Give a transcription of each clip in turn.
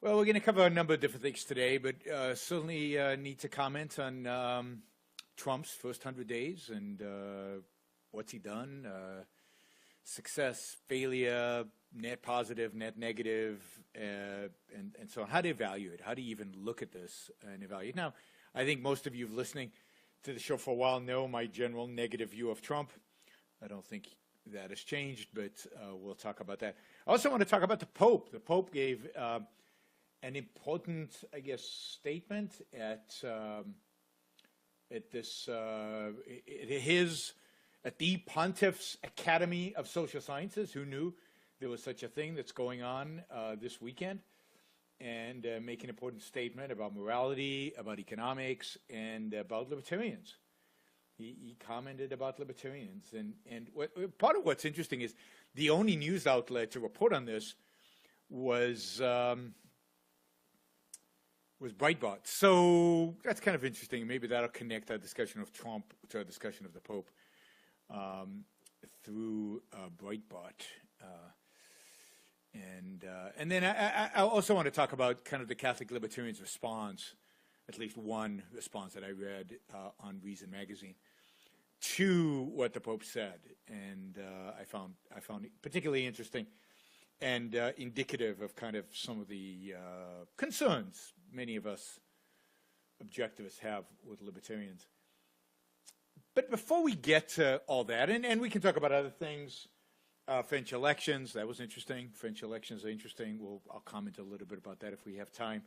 Well, we're going to cover a number of different things today, but certainly need to comment on Trump's first 100 days and what's he done, success, failure, net positive, net negative, and so on. How do you evaluate? How do you even look at this and evaluate? Now, I think most of you listening to the show for a while know my general negative view of Trump. I don't think that has changed, but we'll talk about that. I also want to talk about the Pope. The Pope gave an important, I guess, statement at the Pontiff's Academy of Social Sciences. Who knew there was such a thing that's going on this weekend? And make an important statement about morality, about economics, and about libertarians. He commented about libertarians, and part of what's interesting is the only news outlet to report on this was Breitbart. So that's kind of interesting. Maybe that'll connect our discussion of Trump to our discussion of the Pope through Breitbart. And then I also want to talk about kind of the Catholic Libertarians' response, at least one response that I read on Reason Magazine, to what the Pope said, and I found it particularly interesting and indicative of kind of some of the concerns many of us objectivists have with libertarians. But before we get to all that, and we can talk about other things, French elections, that was interesting. French elections are interesting. I'll comment a little bit about that if we have time.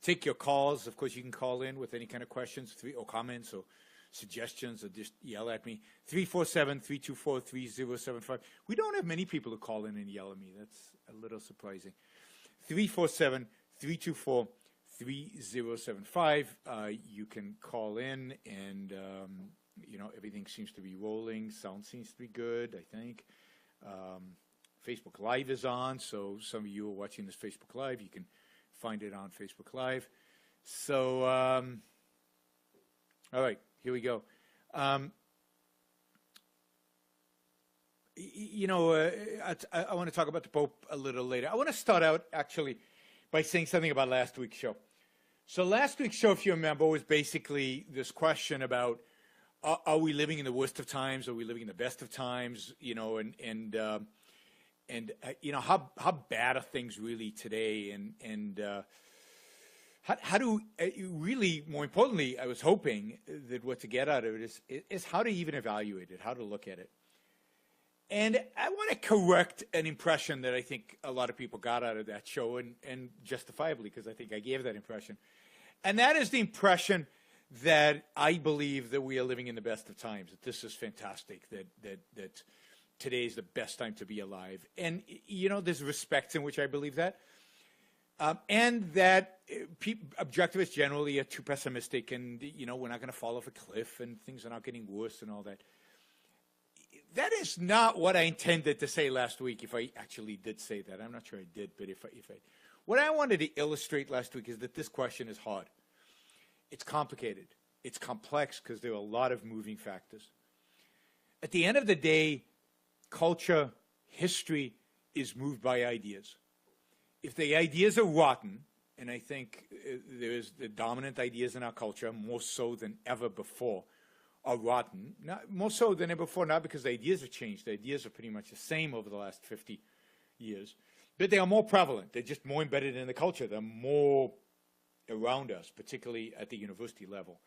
Take your calls. Of course, you can call in with any kind of questions or comments or suggestions, or just yell at me. 347-324-3075. We don't have many people who call in and yell at me. That's a little surprising. 347-324-3075. You can call in, and everything seems to be rolling. Sound seems to be good, I think. Facebook Live is on, so some of you are watching this Facebook Live. You can find it on Facebook Live. So, all right, here we go. I want to talk about the Pope a little later. I want to start out, actually, by saying something about last week's show. So last week's show, if you remember, was basically this question about, are we living in the worst of times? Are we living in the best of times? How bad are things really today? And how do really, more importantly, I was hoping that what to get out of it is how to even evaluate it, how to look at it. And I want to correct an impression that I think a lot of people got out of that show, and justifiably, because I think I gave that impression. And that is the impression that I believe that we are living in the best of times, that this is fantastic, that today is the best time to be alive. And, there's respects in which I believe that. And that objectivists generally are too pessimistic, and, we're not going to fall off a cliff, and things are not getting worse and all that. That is not what I intended to say last week, if I actually did say that. I'm not sure I did, but what I wanted to illustrate last week is that this question is hard. It's complicated. It's complex because there are a lot of moving factors. At the end of the day, culture, history is moved by ideas. If the ideas are rotten, and I think there's the dominant ideas in our culture, more so than ever before, are rotten. More so than ever before, not because the ideas have changed. The ideas are pretty much the same over the last 50 years. But they are more prevalent. They're just more embedded in the culture. They're more around us, particularly at the university level,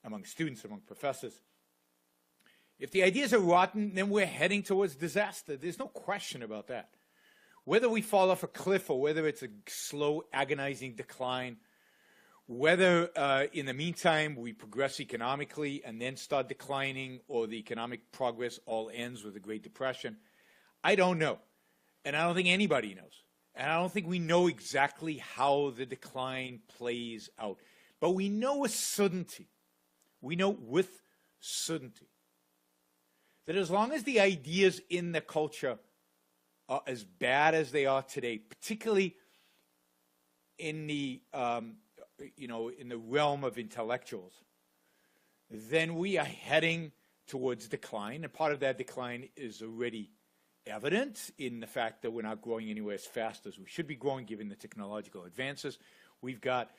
among students, among professors. If the ideas are rotten, then we're heading towards disaster. There's no question about that. Whether we fall off a cliff or whether it's a slow, agonizing decline, whether in the meantime we progress economically and then start declining, or the economic progress all ends with the Great Depression, I don't know. And I don't think anybody knows. And I don't think we know exactly how the decline plays out. But we know with certainty that as long as the ideas in the culture are as bad as they are today, particularly in the in the realm of intellectuals, then we are heading towards decline, and part of that decline is already evident in the fact that we're not growing anywhere as fast as we should be growing given the technological advances we've got,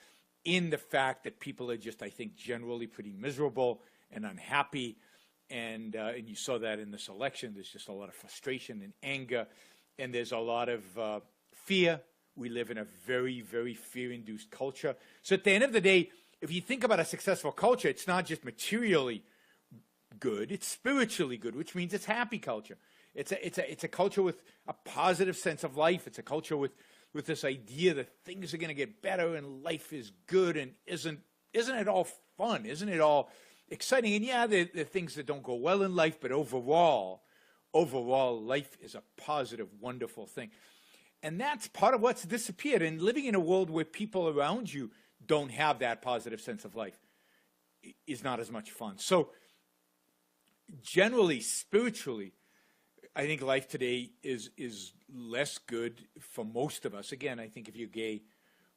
in the fact that people are just, I think, generally pretty miserable and unhappy. And you saw that in this election. There's just a lot of frustration and anger, and there's a lot of fear. We live in a very, very fear-induced culture. So at the end of the day, if you think about a successful culture, it's not just materially good, it's spiritually good, which means it's happy culture. It's a culture with a positive sense of life. It's a culture with this idea that things are going to get better and life is good, and isn't it all fun? Isn't it all exciting? And yeah, there are things that don't go well in life, but overall, life is a positive, wonderful thing. And that's part of what's disappeared. And living in a world where people around you don't have that positive sense of life is not as much fun. So generally, spiritually, I think life today is less good for most of us. Again, I think if you're gay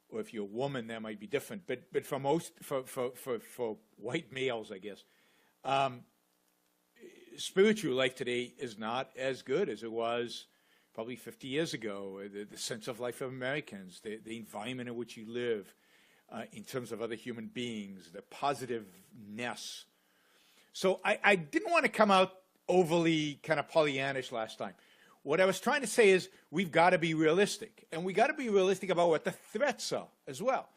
or if you're a woman, that might be different. But for most, for white males, I guess, spiritual life today is not as good as it was probably 50 years ago. The sense of life of Americans, the environment in which you live, in terms of other human beings, the positiveness. So I didn't want to come out overly kind of Pollyannish last time. What I was trying to say is we've got to be realistic, and we got to be realistic about what the threats are as well.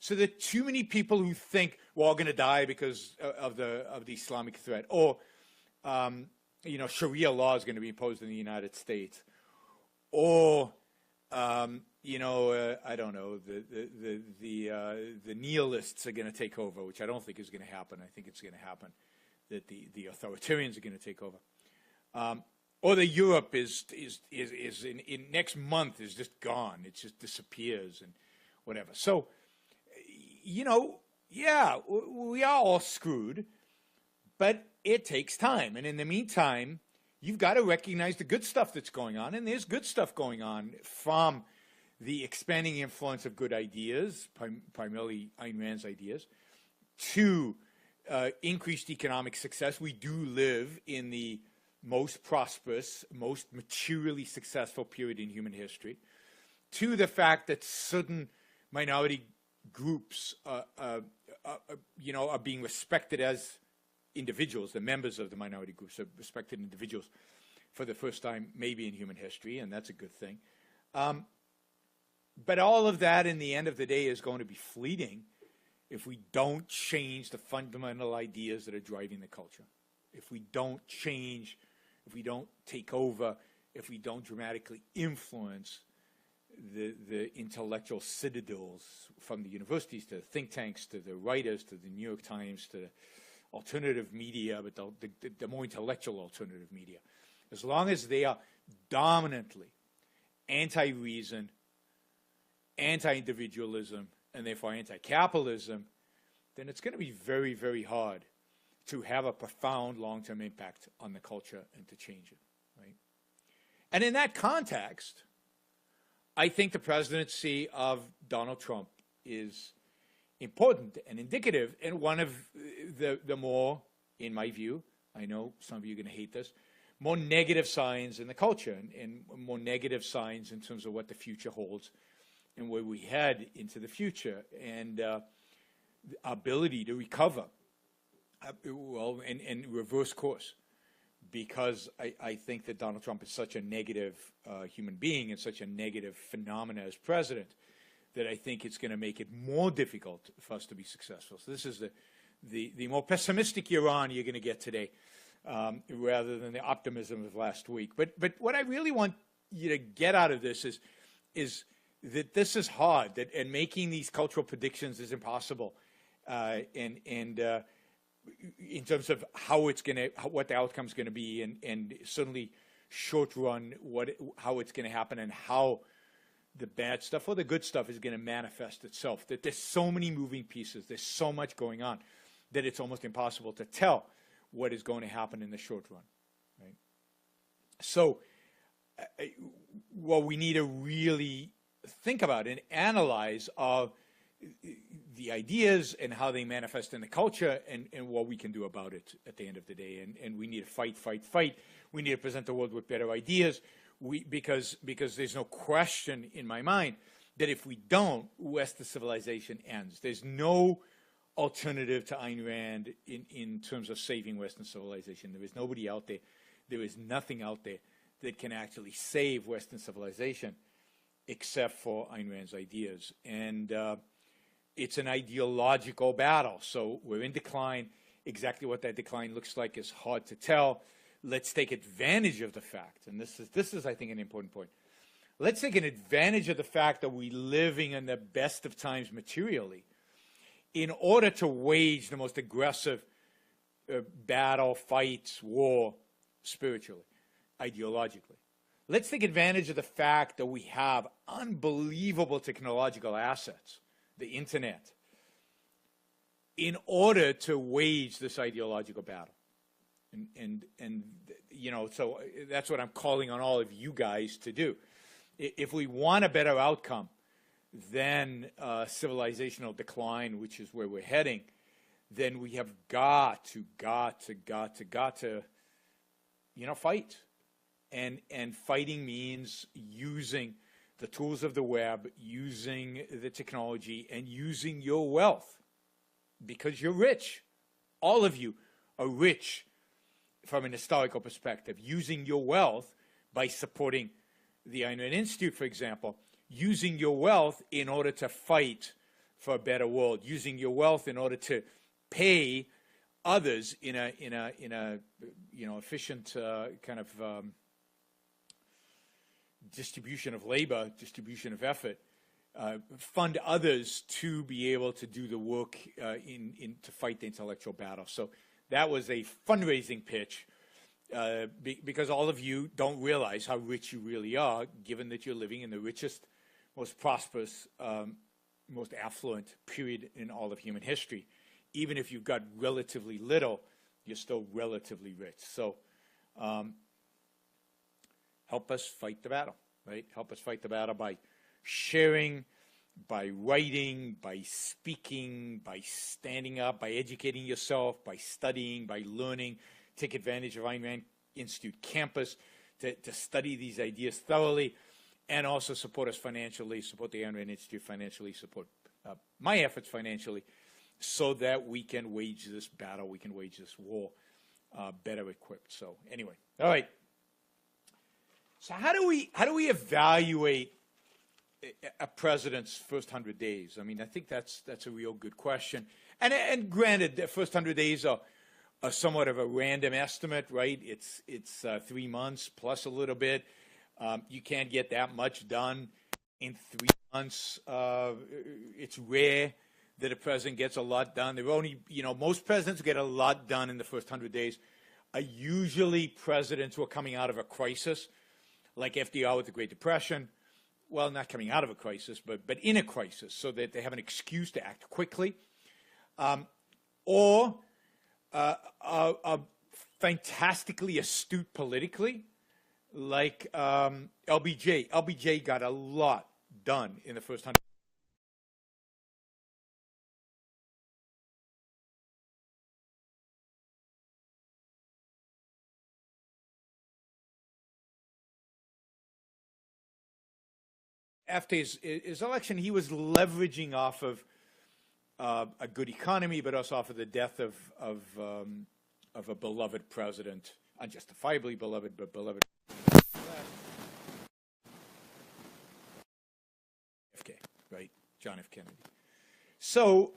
So there are too many people who think we're all going to die because of the Islamic threat, or Sharia law is going to be imposed in the United States, or I don't know, the nihilists are going to take over, which I don't think is going to happen. I think it's going to happen that the authoritarians are going to take over, or that Europe is in next month is just gone. It just disappears and whatever. So, yeah, we are all screwed, but it takes time. And in the meantime, you've got to recognize the good stuff that's going on, and there's good stuff going on from the expanding influence of good ideas, primarily Ayn Rand's ideas, to increased economic success. We do live in the most prosperous, most materially successful period in human history, to the fact that certain minority groups are being respected as individuals. The members of the minority groups are respected individuals for the first time maybe in human history, and that's a good thing. But all of that, in the end of the day, is going to be fleeting if we don't change the fundamental ideas that are driving the culture. If we don't change, if we don't take over, if we don't dramatically influence the intellectual citadels, from the universities to the think tanks to the writers to the New York Times to the alternative media, but the more intellectual alternative media. As long as they are dominantly anti-reason, anti-individualism, and therefore anti-capitalism, then it's going to be very, very hard to have a profound long-term impact on the culture and to change it, right? And in that context, I think the presidency of Donald Trump is important and indicative, and one of the more, in my view, I know some of you are going to hate this, more negative signs in the culture, and more negative signs in terms of what the future holds and where we head into the future, and ability to recover, and reverse course, because I think that Donald Trump is such a negative human being and such a negative phenomenon as president that I think it's going to make it more difficult for us to be successful. So this is the more pessimistic Iran you're going to get today, rather than the optimism of last week. But what I really want you to get out of this is that this is hard, and making these cultural predictions is impossible, and in terms of what the outcome's going to be, and certainly short run how it's going to happen, and how the bad stuff or the good stuff is going to manifest itself. That there's so many moving pieces, there's so much going on, that it's almost impossible to tell what is going to happen in the short run, right? So, what we need to really think about and analyze are the ideas and how they manifest in the culture, and what we can do about it at the end of the day. And we need to fight. We need to present the world with better ideas. because there's no question in my mind that if we don't, Western civilization ends. There's no alternative to Ayn Rand in terms of saving Western civilization. There is nobody out there. There is nothing out there that can actually save Western civilization except for Ayn Rand's ideas. And it's an ideological battle. So we're in decline. Exactly what that decline looks like is hard to tell. Let's take advantage of the fact, and this is, I think, an important point. Let's take an advantage of the fact that we're living in the best of times materially in order to wage the most aggressive battle, fights, war, spiritually, ideologically. Let's take advantage of the fact that we have unbelievable technological assets, the internet, in order to wage this ideological battle. And you know, so that's what I'm calling on all of you guys to do. If we want a better outcome than civilizational decline, which is where we're heading, then we have got to, you know, fight. And fighting means using the tools of the web, using the technology, and using your wealth. Because you're rich. All of you are rich from an historical perspective, using your wealth by supporting the Ayn Rand Institute, for example, using your wealth in order to fight for a better world, using your wealth in order to pay others in a you know, efficient kind of distribution of labor, distribution of effort, fund others to be able to do the work to fight the intellectual battle. So that was a fundraising pitch because all of you don't realize how rich you really are, given that you're living in the richest, most prosperous, most affluent period in all of human history. Even if you've got relatively little, you're still relatively rich. So help us fight the battle, right? Help us fight the battle by sharing, by writing, by speaking, by standing up, by educating yourself, by studying, by learning. Take advantage of Ayn Rand Institute campus to study these ideas thoroughly, and also support us financially, support the Ayn Rand Institute financially, support my efforts financially, so that we can wage this battle, we can wage this war better equipped. So anyway, all right. So how do we evaluate a president's first 100 days? I mean, I think that's a real good question. And granted, the first 100 days are somewhat of a random estimate, right? It's 3 months plus a little bit. You can't get that much done in 3 months. It's rare that a president gets a lot done. There are only, you know, most presidents get a lot done in the first 100 days. Are usually presidents who are coming out of a crisis, like FDR with the Great Depression. Well, not coming out of a crisis, but in a crisis, so that they have an excuse to act quickly, or are fantastically astute politically, like LBJ. LBJ got a lot done in the first 100. After his election, he was leveraging off of a good economy, but also off of the death of a beloved president, unjustifiably beloved, but beloved. FK, right? John F. Kennedy. So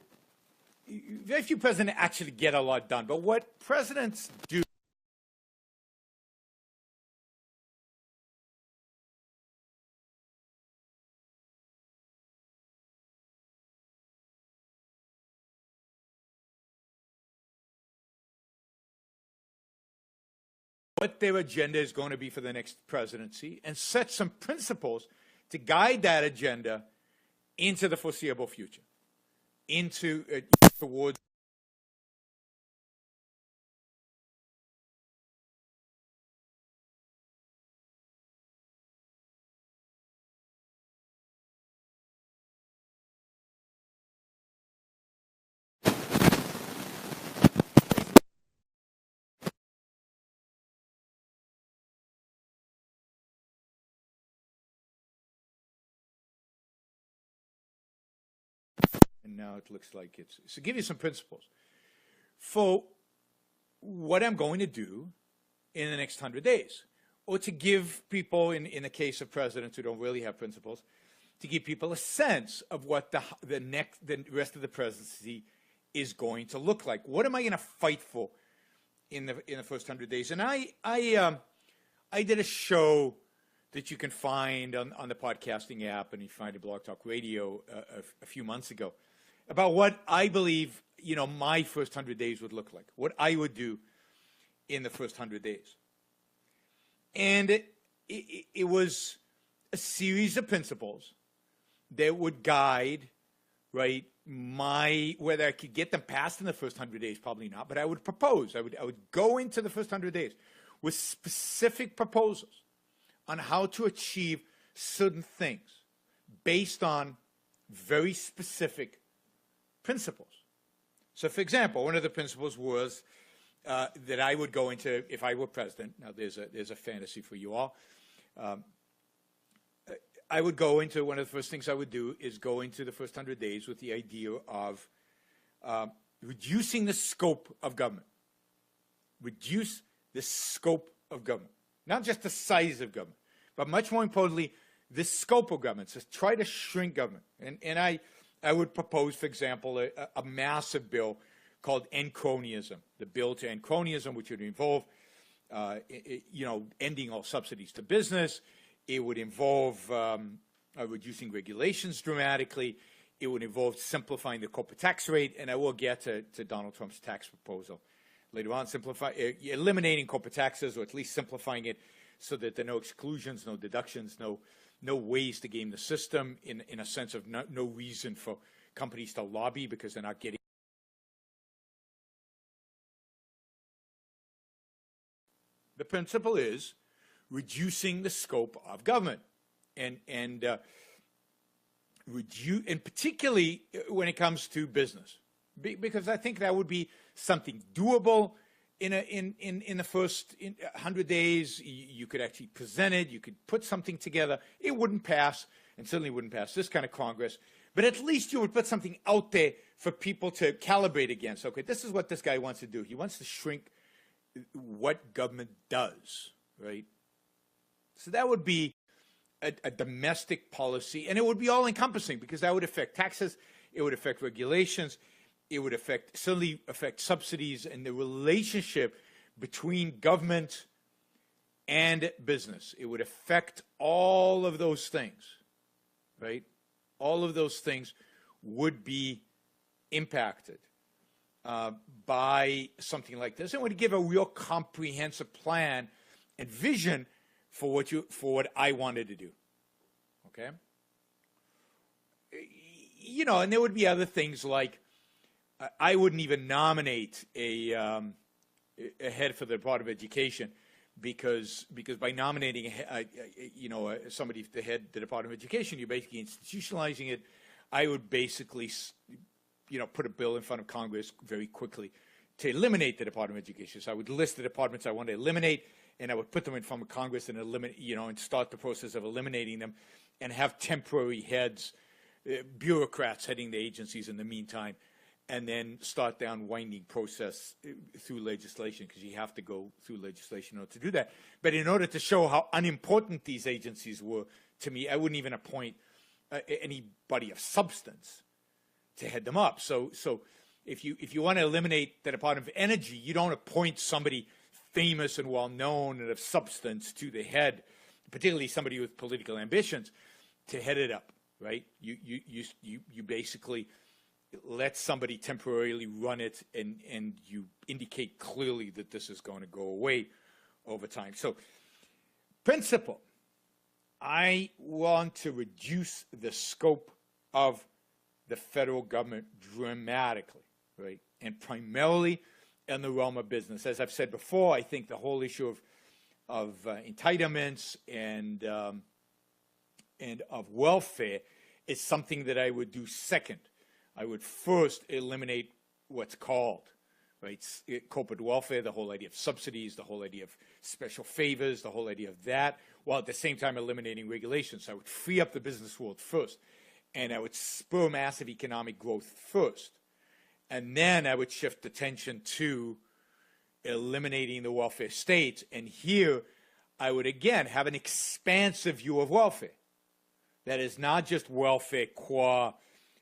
very few presidents actually get a lot done, but what presidents do what their agenda is going to be for the next presidency and set some principles to guide that agenda into the foreseeable future, towards and now it looks like it's, so give you some principles for what I'm going to do in the next 100 days, or to give people, in the case of presidents who don't really have principles, to give people a sense of what the rest of the presidency is going to look like. What am I going to fight for in the first 100 days? And I did a show that you can find on the podcasting app, and you find it Blog Talk Radio a few months ago, about what I believe, my first 100 days would look like, what I would do in the first 100 days. And it was a series of principles that would guide, right, whether I could get them passed in the first 100 days, probably not, but I would propose, I would go into the first 100 days with specific proposals on how to achieve certain things based on very specific principles. So, for example, one of the principles was that I would go into, if I were president, now there's a fantasy for you all, I would go into, one of the first things I would do is go into the first 100 days with the idea of reducing the scope of government. Reduce the scope of government. Not just the size of government, but much more importantly, the scope of government. So try to shrink government. And I would propose, for example, a massive bill called End Cronyism, the bill to end cronyism, which would involve, ending all subsidies to business. It would involve reducing regulations dramatically. It would involve simplifying the corporate tax rate, and I will get to Donald Trump's tax proposal later on. Eliminating corporate taxes, or at least simplifying it so that there are no exclusions, no deductions, no ways to game the system, in a sense of no reason for companies to lobby because they're not getting. The principle is reducing the scope of government, and particularly when it comes to business, because I think that would be something doable in the first 100 days. You could actually present it. You could put something together. It wouldn't pass, and certainly wouldn't pass this kind of Congress. But at least you would put something out there for people to calibrate against. Okay, this is what this guy wants to do. He wants to shrink what government does, right? So that would be a domestic policy, and it would be all-encompassing because that would affect taxes, it would affect regulations, it would certainly affect subsidies and the relationship between government and business. It would affect all of those things, right? All of those things would be impacted by something like this. It would give a real comprehensive plan and vision for what I wanted to do. Okay? And there would be other things like I wouldn't even nominate a head for the Department of Education because by nominating somebody to head the Department of Education, you're basically institutionalizing it. I would basically put a bill in front of Congress very quickly to eliminate the Department of Education. So I would list the departments I want to eliminate, and I would put them in front of Congress and and start the process of eliminating them, and have temporary heads, bureaucrats heading the agencies in the meantime, and then start the unwinding process through legislation, because you have to go through legislation in order to do that. But in order to show how unimportant these agencies were to me, I wouldn't even appoint anybody of substance to head them up. So if you want to eliminate the Department of Energy, you don't appoint somebody famous and well-known and of substance to the head, particularly somebody with political ambitions, to head it up, right? You basically let somebody temporarily run it, and you indicate clearly that this is going to go away over time. So, principle, I want to reduce the scope of the federal government dramatically, right? And primarily in the realm of business. As I've said before, I think the whole issue of entitlements and of welfare is something that I would do second. I would first eliminate what's called, right, corporate welfare, the whole idea of subsidies, the whole idea of special favors, the whole idea of that, while at the same time eliminating regulations. So I would free up the business world first. and I would spur massive economic growth first. And then I would shift attention to eliminating the welfare state. And here I would again have an expansive view of welfare. That is not just welfare qua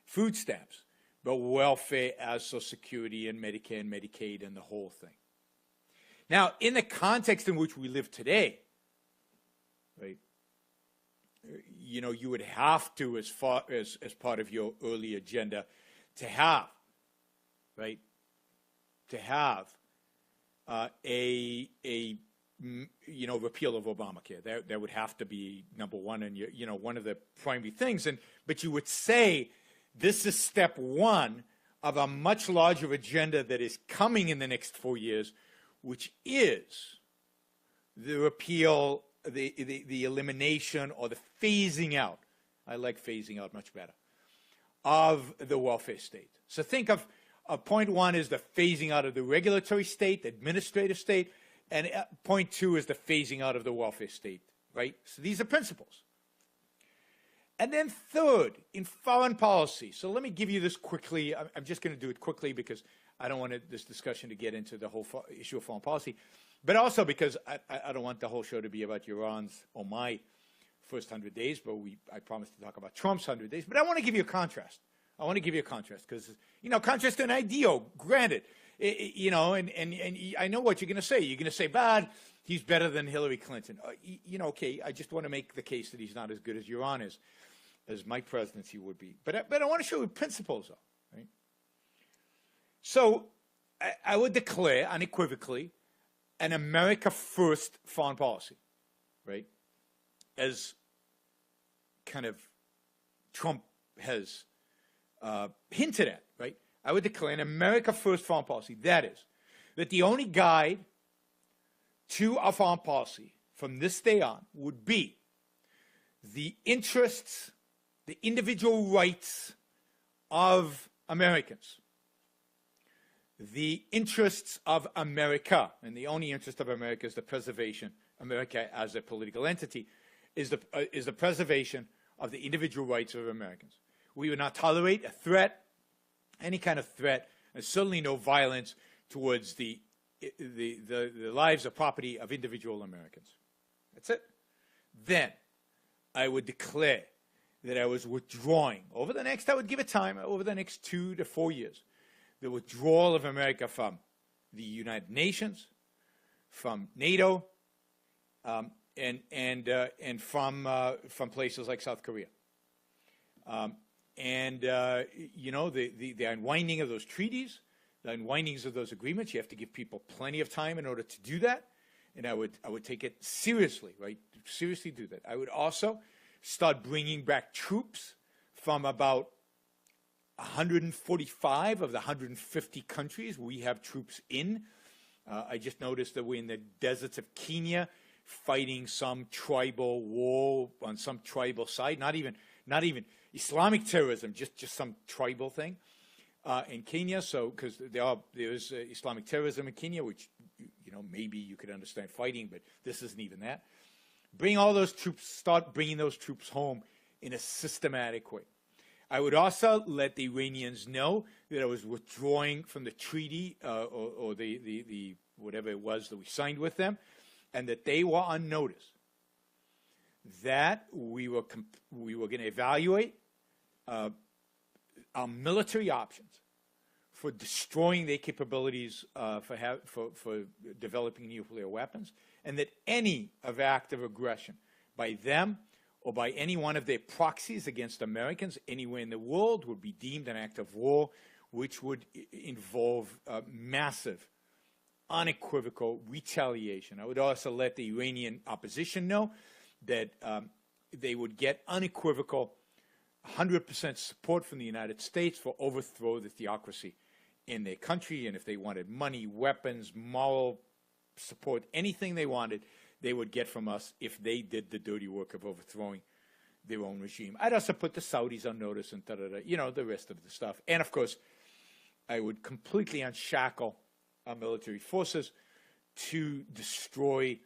food stamps, but welfare as Social Security and Medicare and Medicaid and the whole thing. Now, in the context in which we live today, right, you would have to, as part of your early agenda, to have a repeal of Obamacare. That would have to be number one, and one of the primary things. But you would say this is step one of a much larger agenda that is coming in the next 4 years, which is the repeal, the elimination, or the phasing out. I like phasing out much better, of the welfare state. So think of point one is the phasing out of the regulatory state, the administrative state, and point two is the phasing out of the welfare state, right? So these are principles. And then third, in foreign policy. So let me give you this quickly. I'm just going to do it quickly because I don't want this discussion to get into the whole issue of foreign policy, but also because I don't want the whole show to be about Iran's or my first 100 days, but I promised to talk about Trump's 100 days. But I want to give you a contrast. I want to give you a contrast because, contrast to an ideal, granted, and I know what you're going to say. You're going to say, bad, he's better than Hillary Clinton. Okay, I just want to make the case that he's not as good as Iran is, as my presidency would be. But I want to show you principles, though, right? So I would declare unequivocally an America first foreign policy, right? As kind of Trump has hinted at, right? I would declare an America first foreign policy. That is, that the only guide to our foreign policy from this day on would be the interests, the individual rights of Americans, the interests of America, and the only interest of America is the preservation, America as a political entity, is the preservation of the individual rights of Americans. We would not tolerate a threat, any kind of threat, and certainly no violence towards the lives or property of individual Americans. That's it. Then I would declare that I was withdrawing over the next 2 to 4 years, the withdrawal of America from the United Nations, from NATO, and from places like South Korea. The unwinding of those treaties, the unwindings of those agreements, you have to give people plenty of time in order to do that. And I would take it seriously, right? Seriously do that. I would also start bringing back troops from about 145 of the 150 countries we have troops in. I just noticed that we're in the deserts of Kenya fighting some tribal war on some tribal side, not even Islamic terrorism, just some tribal thing in Kenya. So, because there is Islamic terrorism in Kenya, which maybe you could understand fighting, but this isn't even that. Start bringing those troops home in a systematic way. I would also let the Iranians know that I was withdrawing from the treaty or the whatever it was that we signed with them, and that they were on notice that we were going to evaluate our military options for destroying their capabilities for developing nuclear weapons, and that any act of aggression by them or by any one of their proxies against Americans anywhere in the world would be deemed an act of war, which would involve massive, unequivocal retaliation. I would also let the Iranian opposition know that they would get unequivocal 100% support from the United States for overthrow the theocracy in their country, and if they wanted money, weapons, moral support, anything they wanted, they would get from us if they did the dirty work of overthrowing their own regime. I'd also put the Saudis on notice and the rest of the stuff. And, of course, I would completely unshackle our military forces to destroy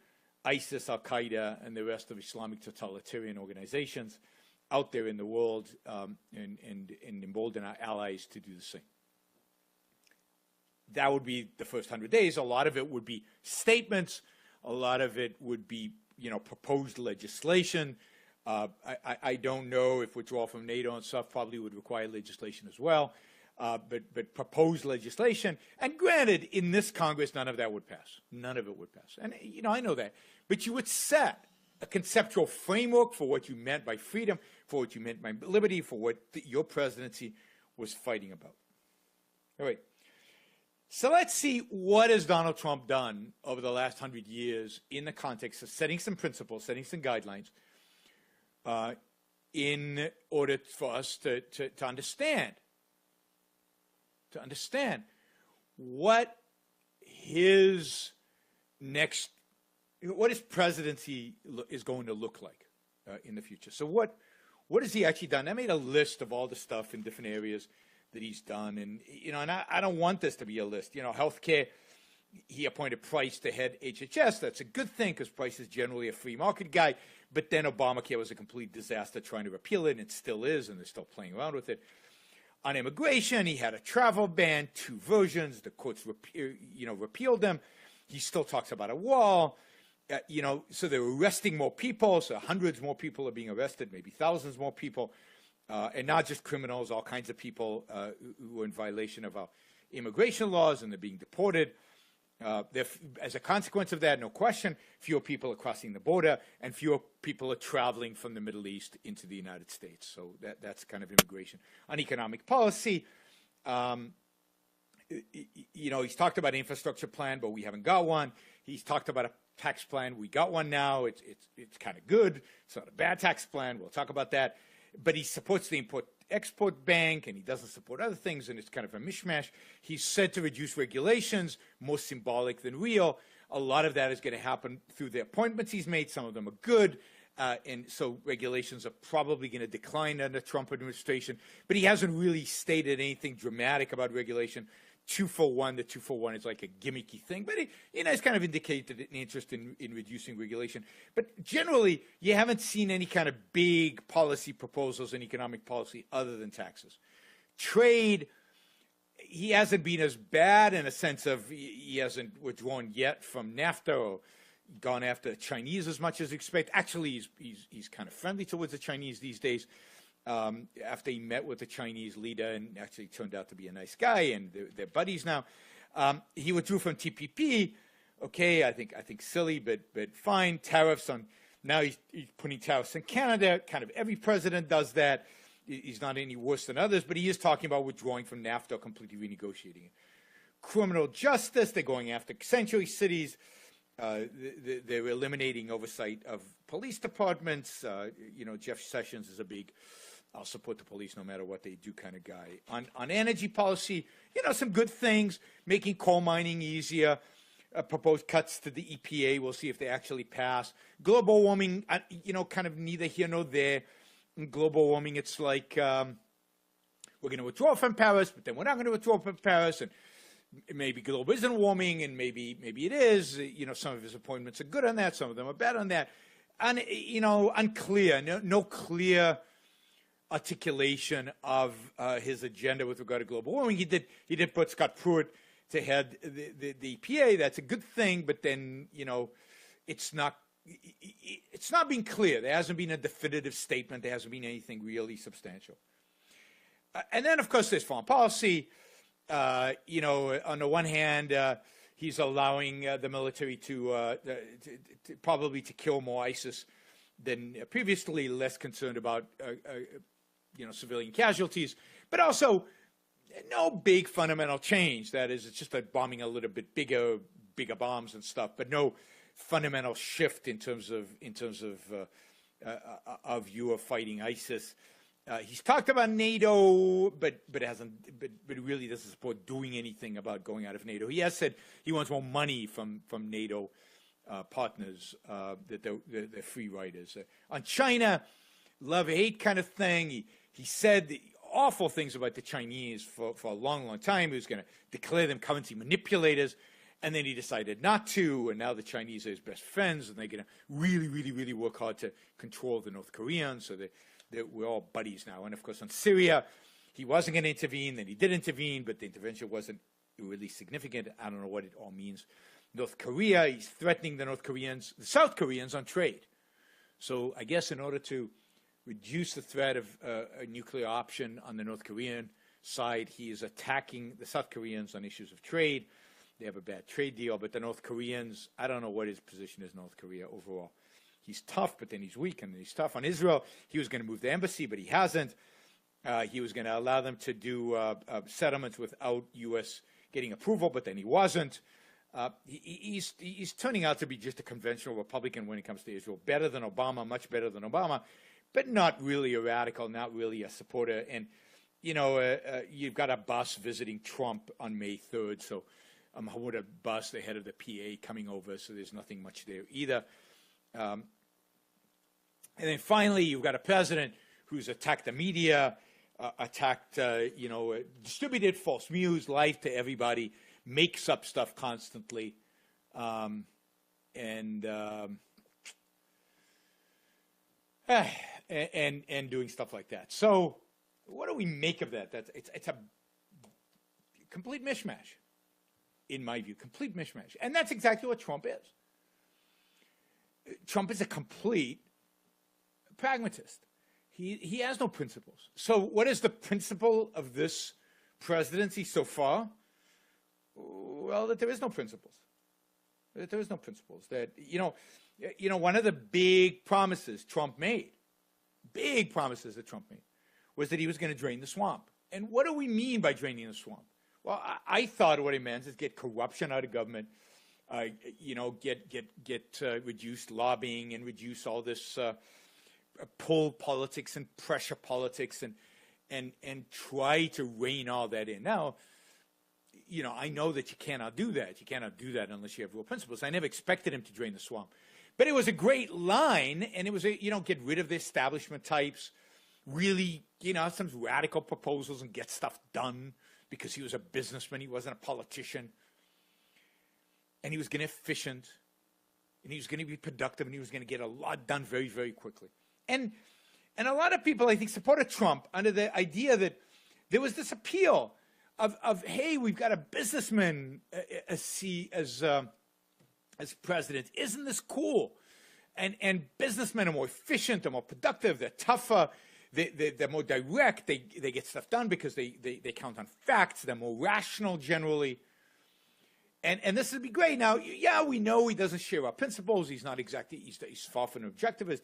ISIS, Al-Qaeda, and the rest of Islamic totalitarian organizations out there in the world, and embolden our allies to do the same. That would be the first 100 days. A lot of it would be statements. A lot of it would be, proposed legislation. I don't know if withdrawal from NATO and stuff probably would require legislation as well. But proposed legislation. And granted, in this Congress, none of that would pass. None of it would pass. And, I know that. But you would set a conceptual framework for what you meant by freedom, for what you meant by liberty, for what your presidency was fighting about. All right. So let's see, what has Donald Trump done over the last 100 years in the context of setting some principles, setting some guidelines, in order for us to understand what his presidency is going to look like in the future. So what has he actually done? I made a list of all the stuff in different areas that he's done, and and I don't want this to be a list. Healthcare. He appointed Price to head HHS. That's a good thing because Price is generally a free market guy. But then Obamacare was a complete disaster trying to repeal it, and it still is, and they're still playing around with it. On immigration, he had a travel ban, 2 versions. The courts repealed them. He still talks about a wall. So they're arresting more people. So hundreds more people are being arrested, maybe thousands more people. And not just criminals, all kinds of people who are in violation of our immigration laws, and they're being deported. As a consequence of that, no question, fewer people are crossing the border, and fewer people are traveling from the Middle East into the United States. So that's kind of immigration. On economic policy, he's talked about an infrastructure plan, but we haven't got one. He's talked about a tax plan. We got one now. It's kind of good. It's not a bad tax plan. We'll talk about that. But he supports the Import-Export Bank, and he doesn't support other things, and it's kind of a mishmash. He's said to reduce regulations, more symbolic than real. A lot of that is going to happen through the appointments he's made. Some of them are good, and so regulations are probably going to decline under Trump administration. But he hasn't really stated anything dramatic about regulation. 2-for-1, the 2-for-1 is like a gimmicky thing, but it's kind of indicated an interest in reducing regulation. But generally, you haven't seen any kind of big policy proposals in economic policy other than taxes. Trade, he hasn't been as bad in a sense of he hasn't withdrawn yet from NAFTA or gone after the Chinese as much as expect. Actually, he's kind of friendly towards the Chinese these days. After he met with the Chinese leader and actually turned out to be a nice guy, and they're buddies now. He withdrew from TPP. Okay, I think silly, but fine. Tariffs on, now he's putting tariffs on Canada. Kind of every president does that. He's not any worse than others, but he is talking about withdrawing from NAFTA, completely renegotiating it. Criminal justice, they're going after sanctuary cities. They're eliminating oversight of police departments. Jeff Sessions is a big, I'll support the police no matter what they do kind of guy. On energy policy, some good things, making coal mining easier, proposed cuts to the EPA. We'll see if they actually pass. Global warming, kind of neither here nor there. In global warming, it's like we're going to withdraw from Paris, but then we're not going to withdraw from Paris, and maybe global isn't warming, and maybe it is. Some of his appointments are good on that, some of them are bad on that. And, unclear, no clear articulation of his agenda with regard to global warming. He did put Scott Pruitt to head the EPA. That's a good thing, but then, it's not being clear. There hasn't been a definitive statement. There hasn't been anything really substantial. And then, of course, there's foreign policy. On the one hand, he's allowing the military to probably to kill more ISIS than previously, less concerned about civilian casualties, but also no big fundamental change. That is, it's just like bombing a little bit bigger bombs and stuff, but no fundamental shift in terms of view of fighting ISIS. He's talked about NATO, but really doesn't support doing anything about going out of NATO. He has said he wants more money from NATO partners, that they're free riders. On China, love-hate kind of thing. He said the awful things about the Chinese for a long, long time. He was going to declare them currency manipulators, and then he decided not to, and now the Chinese are his best friends, and they're going to really, really, really work hard to control the North Koreans. So we're all buddies now. And of course, on Syria, he wasn't going to intervene, then he did intervene, but the intervention wasn't really significant. I don't know what it all means. North Korea, he's threatening the South Koreans on trade. So I guess in order to reduce the threat of a nuclear option on the North Korean side, he is attacking the South Koreans on issues of trade. They have a bad trade deal, but the North Koreans, I don't know what his position is, North Korea overall. He's tough, but then he's weak, and he's tough on Israel. He was going to move the embassy, but he hasn't. He was going to allow them to do settlements without U.S. getting approval, but then he wasn't. He's turning out to be just a conventional Republican when it comes to Israel. Better than Obama, much better than Obama, but not really a radical, not really a supporter. And, you've got a bus visiting Trump on May 3rd, so Mahmoud Abbas, the head of the PA, coming over, so there's nothing much there either. And then finally, you've got a president who's attacked the media, distributed false news, lied to everybody, makes up stuff constantly, and doing stuff like that. So, what do we make of that? It's a complete mishmash, in my view, complete mishmash, and that's exactly what Trump is. Trump is a complete pragmatist. He has no principles. So what is the principle of this presidency so far? Well, that there is no principles. That there is no principles. That, one of the big promises Trump made, was that he was going to drain the swamp. And what do we mean by draining the swamp? Well, I thought what it meant is get corruption out of government, get reduced lobbying and reduce all this pull politics and pressure politics and try to rein all that in. Now, I know that you cannot do that. You cannot do that unless you have real principles. I never expected him to drain the swamp. But it was a great line, and it was, get rid of the establishment types, really, some radical proposals and get stuff done because he was a businessman. He wasn't a politician. And he was going to be efficient, and he was going to be productive, and he was going to get a lot done very, very quickly. And a lot of people, I think, supported Trump under the idea that there was this appeal of hey, we've got a businessman as president. Isn't this cool? And businessmen are more efficient, they're more productive, they're tougher, they're more direct, they get stuff done because they count on facts, they're more rational generally. And this would be great. Now, yeah, we know he doesn't share our principles. He's not exactly, he's far from an objectivist.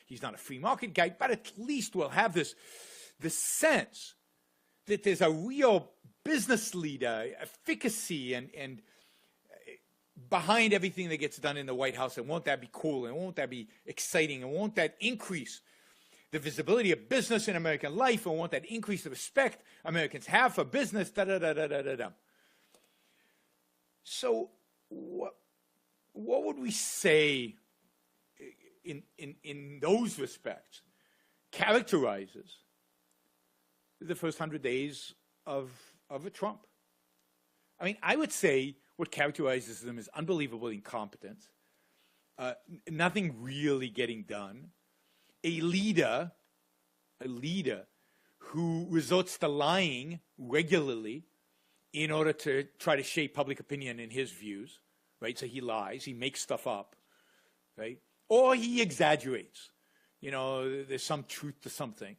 He's not a free market guy, but at least we'll have this sense that there's a real business leader, efficacy, and behind everything that gets done in the White House. And won't that be cool? And won't that be exciting? And won't that increase the visibility of business in American life? And won't that increase the respect Americans have for business? Da-da-da-da-da-da-da. So what would we say in those respects characterizes the first 100 days of a Trump? I mean, I would say what characterizes them is unbelievable incompetence, nothing really getting done, a leader who resorts to lying regularly in order to try to shape public opinion in his views, right? So he lies, he makes stuff up, right? Or he exaggerates. There's some truth to something.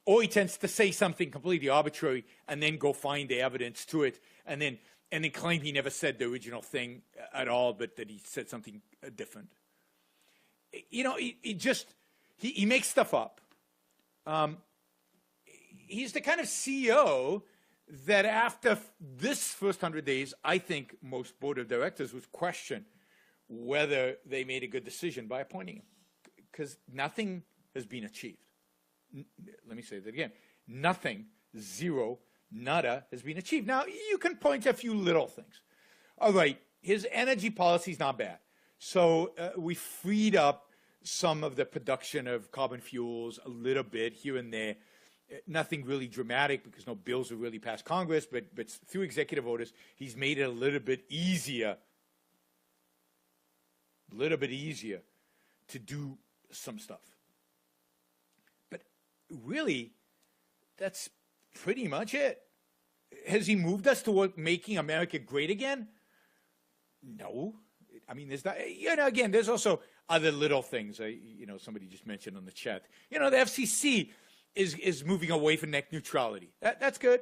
Or he tends to say something completely arbitrary and then go find the evidence to it and then claim he never said the original thing at all, but that he said something different. He makes stuff up. He's the kind of CEO that after this first 100 days, I think most board of directors would question whether they made a good decision by appointing him, because nothing has been achieved. Let me say that again. Nothing, zero, nada has been achieved. Now, you can point to a few little things. All right, his energy policy is not bad. So we freed up some of the production of carbon fuels a little bit here and there. Nothing really dramatic because no bills have really passed Congress, but through executive orders, he's made it a little bit easier to do some stuff. But really, that's pretty much it. Has he moved us toward making America great again? No. I mean, there's not, again, there's also other little things. Somebody just mentioned on the chat. The FCC is moving away from net neutrality. That's good.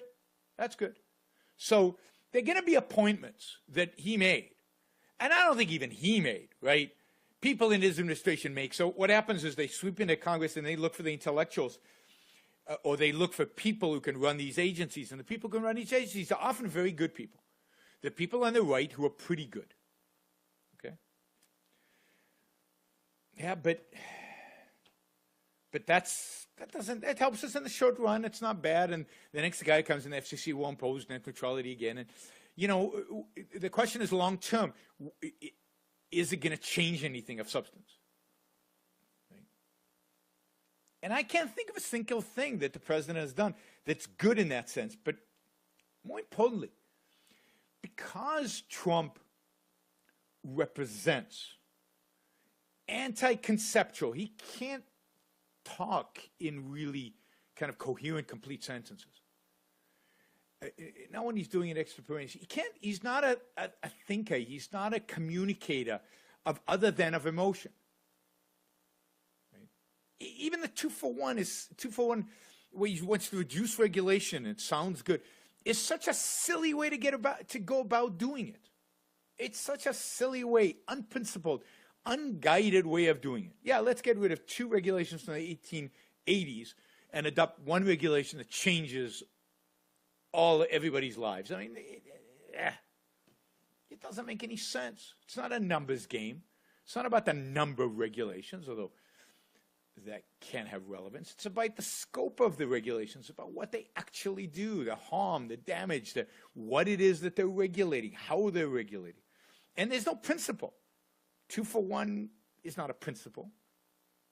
That's good. So there are going to be appointments that he made. And I don't think even he made, right? People in his administration make. So what happens is they sweep into Congress and they look for the intellectuals, or they look for people who can run these agencies. And the people who can run these agencies are often very good people. The people on the right who are pretty good. Okay? Yeah, but that helps us in the short run. It's not bad. And the next guy comes in, the FCC will impose net neutrality again. And, the question is long term. Is it going to change anything of substance? Right? And I can't think of a single thing that the president has done that's good in that sense. But more importantly, because Trump represents anti-conceptual, he can't talk in really kind of coherent, complete sentences. Not when he's doing an extemporaneous. He's not a thinker. He's not a communicator other than of emotion. Right? Even the 2-for-1 where he wants to reduce regulation. It sounds good. It's such a silly way to go about doing it. It's such a silly way, unprincipled, unguided way of doing it. Yeah, let's get rid of 2 regulations from the 1880s and adopt one regulation that changes everybody's lives. I mean, it doesn't make any sense. It's not a numbers game. It's not about the number of regulations, although that can have relevance. It's about the scope of the regulations, about what they actually do, the harm, the damage, what it is that they're regulating, how they're regulating. And there's no principle. 2-for-1 is not a principle.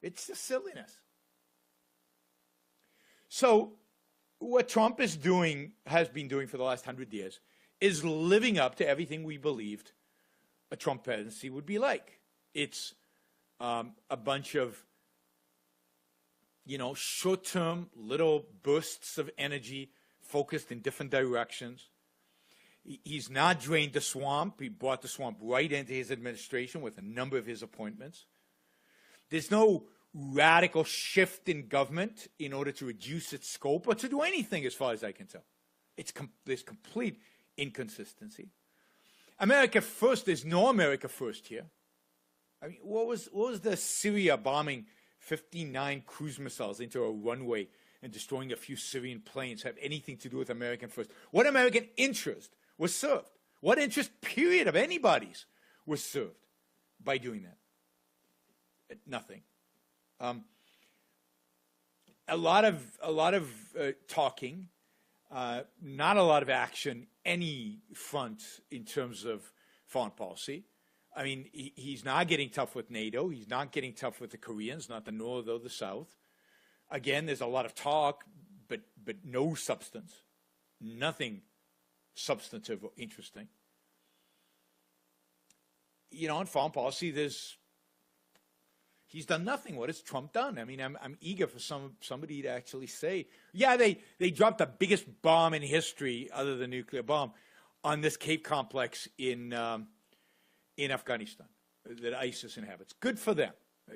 It's just silliness. So what Trump has been doing for the last 100 years, is living up to everything we believed a Trump presidency would be like. It's a bunch of, short-term little bursts of energy focused in different directions. He's not drained the swamp. He brought the swamp right into his administration with a number of his appointments. There's no radical shift in government in order to reduce its scope or to do anything as far as I can tell. There's complete inconsistency. America first, there's no America first here. I mean, what was the Syria bombing 59 cruise missiles into a runway and destroying a few Syrian planes have anything to do with American first? What American interest was served? What interest period of anybody's was served by doing that? Nothing. A lot of talking, not a lot of action, any front in terms of foreign policy. I mean, he's not getting tough with NATO. He's not getting tough with the Koreans, not the North or the South. Again, there's a lot of talk, but no substance. Nothing substantive or interesting. In foreign policy, he's done nothing. What has Trump done? I mean, I'm eager for somebody to actually say, yeah, they dropped the biggest bomb in history, other than nuclear bomb, on this cave complex in Afghanistan that ISIS inhabits. Good for them.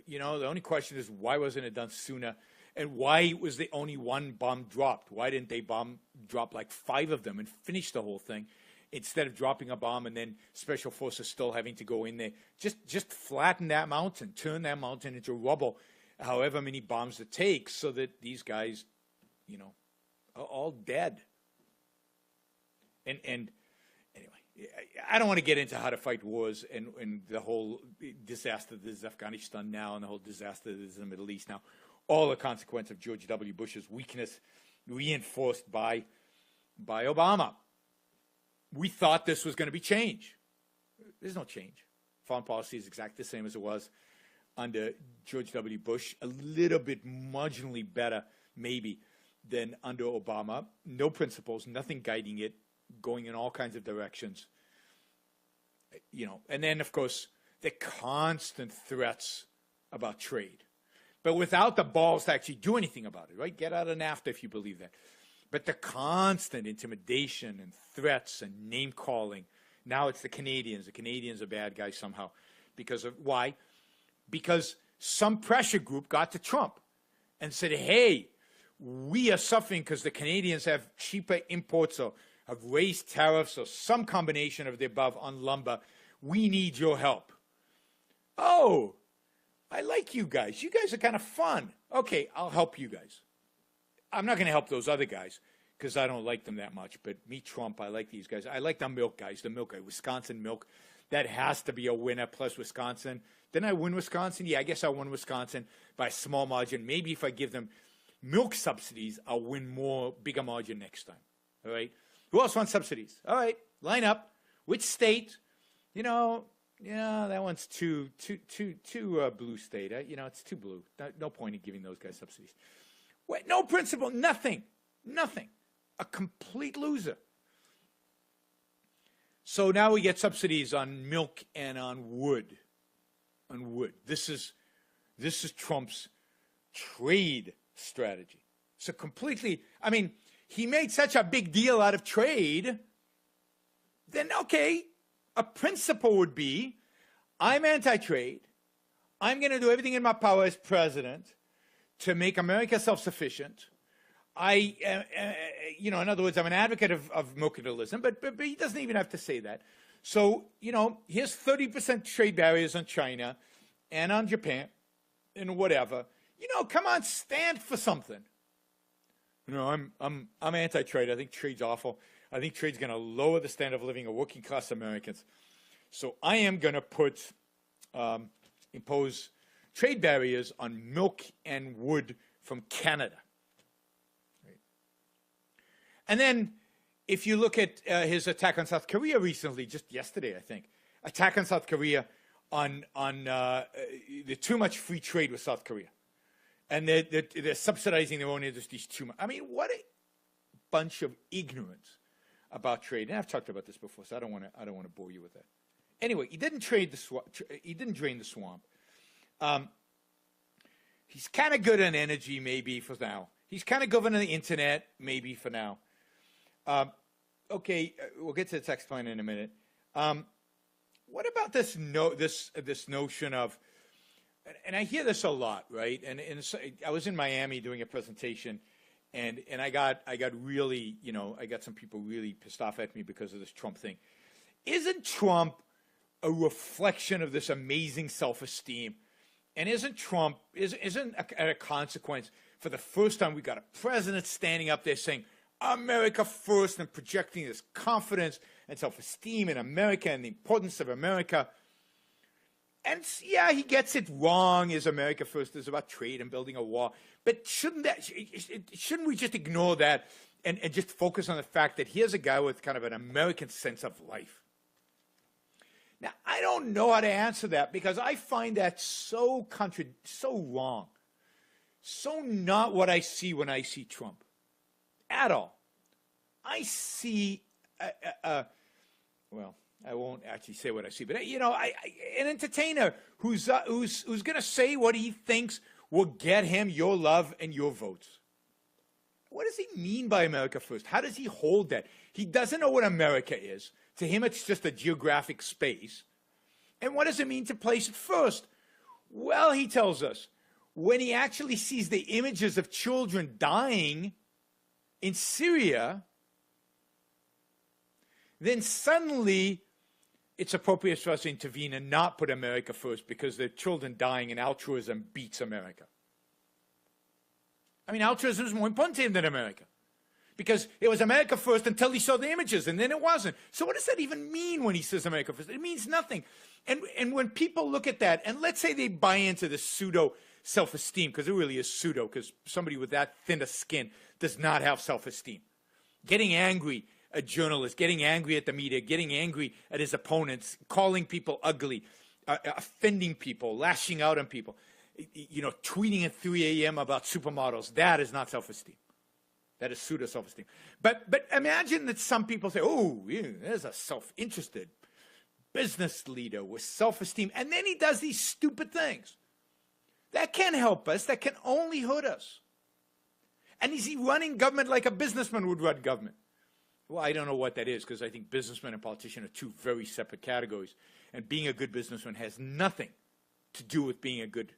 The only question is, why wasn't it done sooner? And why was the only one bomb dropped? Why didn't they drop like 5 of them and finish the whole thing, instead of dropping a bomb and then special forces still having to go in there? Just flatten that mountain, turn that mountain into rubble, however many bombs it takes, so that these guys, are all dead. And anyway, I don't want to get into how to fight wars and the whole disaster that is Afghanistan now and the whole disaster that is in the Middle East now. All a consequence of George W. Bush's weakness, reinforced by Obama. We thought this was going to be change. There's no change. Foreign policy is exactly the same as it was under George W. Bush, a little bit marginally better, maybe, than under Obama. No principles, nothing guiding it, going in all kinds of directions. And then, of course, the constant threats about trade. but without the balls to actually do anything about it, right? Get out of NAFTA if you believe that. But the constant intimidation and threats and name calling. Now it's the Canadians. The Canadians are bad guys somehow. Because of why? Because some pressure group got to Trump and said, hey, we are suffering because the Canadians have cheaper imports or have raised tariffs or some combination of the above on lumber. We need your help. Oh, I like you guys. You guys are kind of fun. Okay, I'll help you guys. I'm not going to help those other guys because I don't like them that much. But me, Trump, I like these guys. I like the milk guys, the milk guy, Wisconsin milk. That has to be a winner plus Wisconsin. Didn't I win Wisconsin? Yeah, I guess I won Wisconsin by a small margin. Maybe if I give them milk subsidies, I'll win bigger margin next time. All right? Who else wants subsidies? All right, line up. Which state? That one's too blue state. It's too blue. No point in giving those guys subsidies. Wait, no principle, nothing. A complete loser. So now we get subsidies on milk and on wood. This is Trump's trade strategy. So completely, he made such a big deal out of trade, then okay, a principle would be, I'm anti-trade. I'm going to do everything in my power as president to make America self-sufficient. In other words, I'm an advocate of mercantilism, but he doesn't even have to say that. So, here's 30% trade barriers on China and on Japan and whatever. Come on, stand for something. I'm anti-trade. I think trade's awful. I think trade's going to lower the standard of living of working class Americans. So I am going to impose trade barriers on milk and wood from Canada. Right. And then if you look at his attack on South Korea recently, just yesterday, I think, attack on South Korea on the too much free trade with South Korea. And they're subsidizing their own industries too much. What a bunch of ignorance about trade. And I've talked about this before, so I don't want to bore you with that. Anyway, he didn't drain the swamp. He's kind of good on energy, maybe for now. He's kind of good on the internet, maybe for now. Okay, we'll get to the tax plan in a minute. What about this notion of, and I hear this a lot, right? And I was in Miami doing a presentation, and I got really, I got some people really pissed off at me because of this Trump thing. Isn't Trump a reflection of this amazing self-esteem? And isn't a consequence, for the first time we got a president standing up there saying, America first, and projecting this confidence and self-esteem in America and the importance of America. And yeah, he gets it wrong. Is America first is about trade and building a wall. But shouldn't we just ignore that and just focus on the fact that here's a guy with kind of an American sense of life? Now, I don't know how to answer that because I find that so wrong. So not what I see when I see Trump. At all. I see, well, I won't actually say what I see, but an entertainer who's going to say what he thinks will get him your love and your votes. What does he mean by America first? How does he hold that? He doesn't know what America is. To him, it's just a geographic space. And what does it mean to place it first? Well, he tells us, when he actually sees the images of children dying in Syria, then suddenly it's appropriate for us to intervene and not put America first because the children dying and altruism beats America. Altruism is more important to him than America because it was America first until he saw the images, and then it wasn't. So what does that even mean when he says America first? It means nothing. And when people look at that, and let's say they buy into this pseudo self-esteem, because it really is pseudo, because somebody with that thin a skin does not have self-esteem. Getting angry at journalists, getting angry at the media, getting angry at his opponents, calling people ugly, offending people, lashing out on people, tweeting at 3 a.m. about supermodels. That is not self-esteem. That is pseudo self-esteem. But imagine that some people say, oh, yeah, there's a self-interested business leader with self-esteem. And then he does these stupid things. That can't help us. That can only hurt us. And is he running government like a businessman would run government? Well, I don't know what that is, because I think businessman and politician are two very separate categories. And being a good businessman has nothing to do with being a good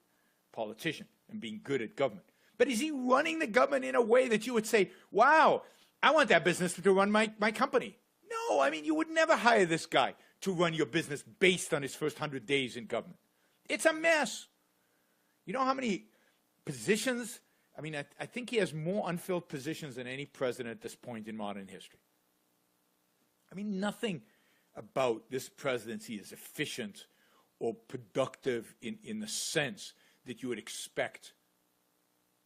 politician and being good at government. But is he running the government in a way that you would say, wow, I want that business to run my company? No, I mean, you would never hire this guy to run your business based on his first 100 days in government. It's a mess. You know how many positions? I mean, I think he has more unfilled positions than any president at this point in modern history. I mean, nothing about this presidency is efficient or productive in the sense that you would expect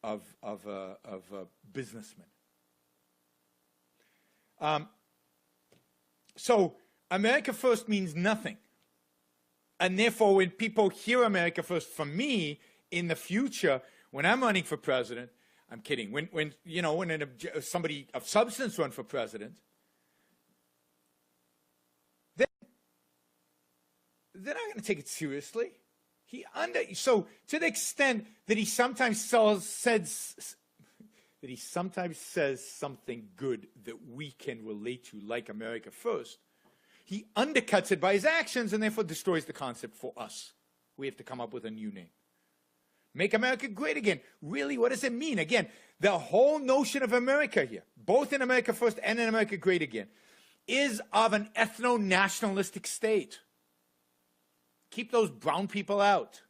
of a businessman. So America First means nothing. And therefore, when people hear America First from me in the future, when I'm running for president, I'm kidding. When somebody of substance run for president, then they're not going to take it seriously. So to the extent that he sometimes says something good that we can relate to, like America First, he undercuts it by his actions and therefore destroys the concept for us. We have to come up with a new name. Make America great again. Really, what does it mean? Again, the whole notion of America here, both in America First and in America Great Again, is of an ethno-nationalistic state. Keep those brown people out.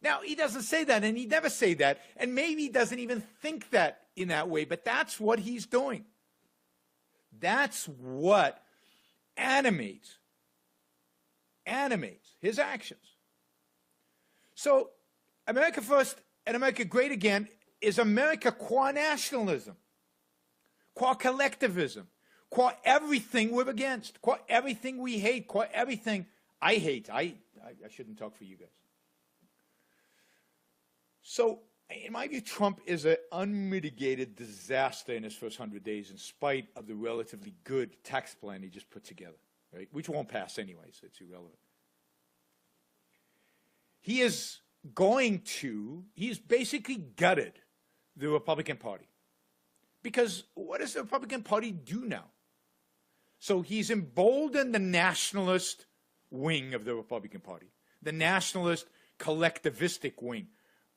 Now, he doesn't say that, and he never say that, and maybe he doesn't even think that in that way, but that's what he's doing. That's what animates his actions. So, America First and America Great Again is America qua nationalism, qua collectivism, qua everything we're against, qua everything we hate, qua everything I hate. I shouldn't talk for you guys. So, in my view, Trump is an unmitigated disaster in his first 100 days in spite of the relatively good tax plan he just put together, right? Which won't pass anyway, so it's irrelevant. He's basically gutted the Republican Party. Because what does the Republican Party do now? So he's emboldened the nationalist wing of the Republican Party, the nationalist collectivistic wing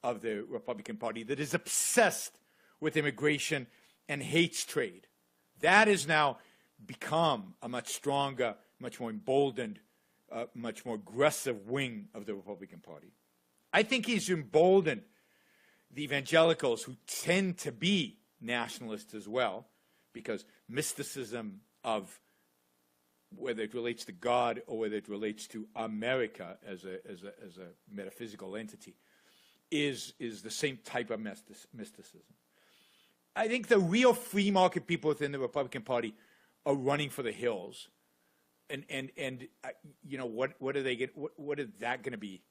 of the Republican Party that is obsessed with immigration and hates trade. That has now become a much stronger, much more emboldened, much more aggressive wing of the Republican Party. I think he's emboldened the evangelicals who tend to be nationalists as well, because mysticism of whether it relates to God or whether it relates to America as a metaphysical entity is the same type of mysticism. I think the real free market people within the Republican Party are running for the hills, and you know what are they get? What is that going to be?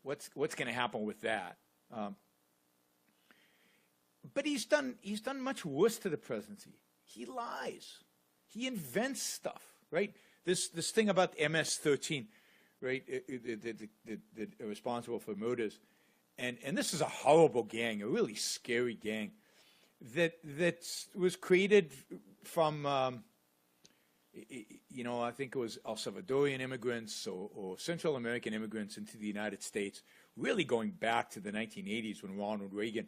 What's going to happen with that? But he's done much worse to the presidency. He lies. He invents stuff, right? This thing about MS-13, right? That are responsible for murders. And this is a horrible gang, a really scary gang that was created from, I think it was El Salvadorian immigrants or Central American immigrants into the United States, really going back to the 1980s when Ronald Reagan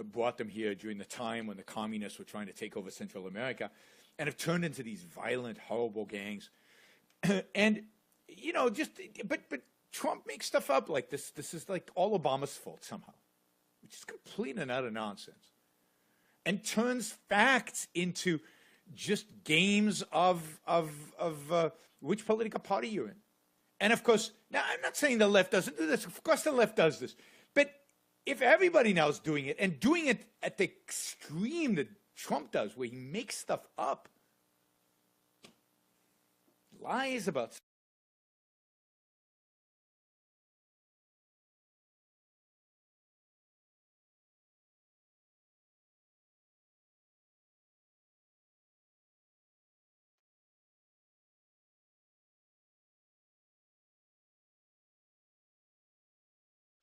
brought them here during the time when the communists were trying to take over Central America, and have turned into these violent, horrible gangs. And, but Trump makes stuff up like this. This is like all Obama's fault somehow, which is complete and utter nonsense, and turns facts into just games of which political party you're in. And of course, now I'm not saying the left doesn't do this. Of course the left does this. But if everybody now is doing it, and doing it at the extreme that Trump does, where he makes stuff up, lies about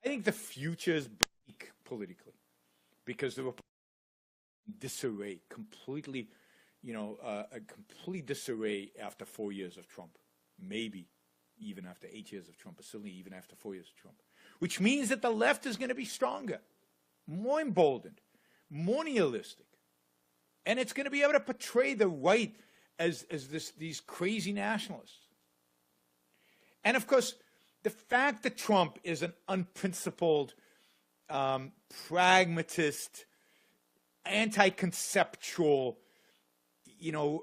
think the future is bleak politically because the Republicans disarray completely, a complete disarray after 4 years of Trump, maybe even after 8 years of Trump, but certainly even after 4 years of Trump, which means that the left is going to be stronger, more emboldened, more nihilistic, and it's going to be able to portray the right as these crazy nationalists. And of course, the fact that Trump is an unprincipled, pragmatist, anti-conceptual,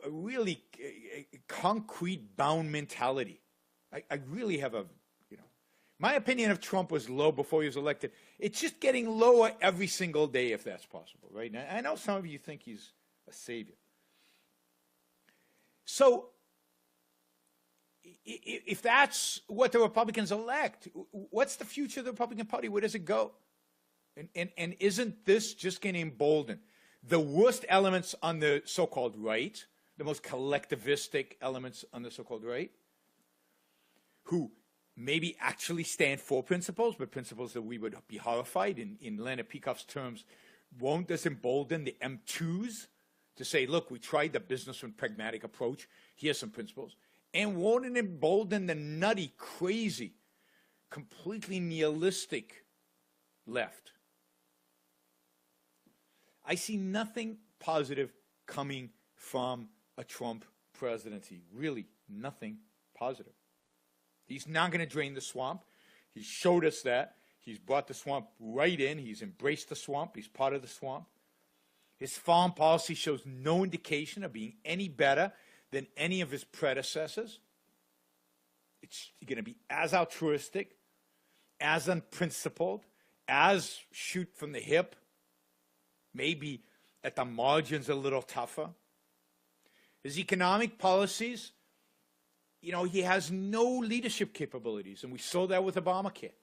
really concrete bound mentality. I really have my opinion of Trump was low before he was elected. It's just getting lower every single day if that's possible, right? Now, I know some of you think he's a savior. So if that's what the Republicans elect, what's the future of the Republican Party? Where does it go? And isn't this just going to embolden the worst elements on the so-called right, the most collectivistic elements on the so-called right, who maybe actually stand for principles, but principles that we would be horrified, in Leonard Peikoff's terms, won't this embolden the M2s to say, look, we tried the business and pragmatic approach, here's some principles, and won't it embolden the nutty, crazy, completely nihilistic left? I see nothing positive coming from a Trump presidency. Really, nothing positive. He's not going to drain the swamp. He showed us that. He's brought the swamp right in. He's embraced the swamp. He's part of the swamp. His foreign policy shows no indication of being any better than any of his predecessors. It's going to be as altruistic, as unprincipled, as shoot from the hip, maybe at the margins a little tougher. His economic policies, he has no leadership capabilities, and we saw that with Obamacare.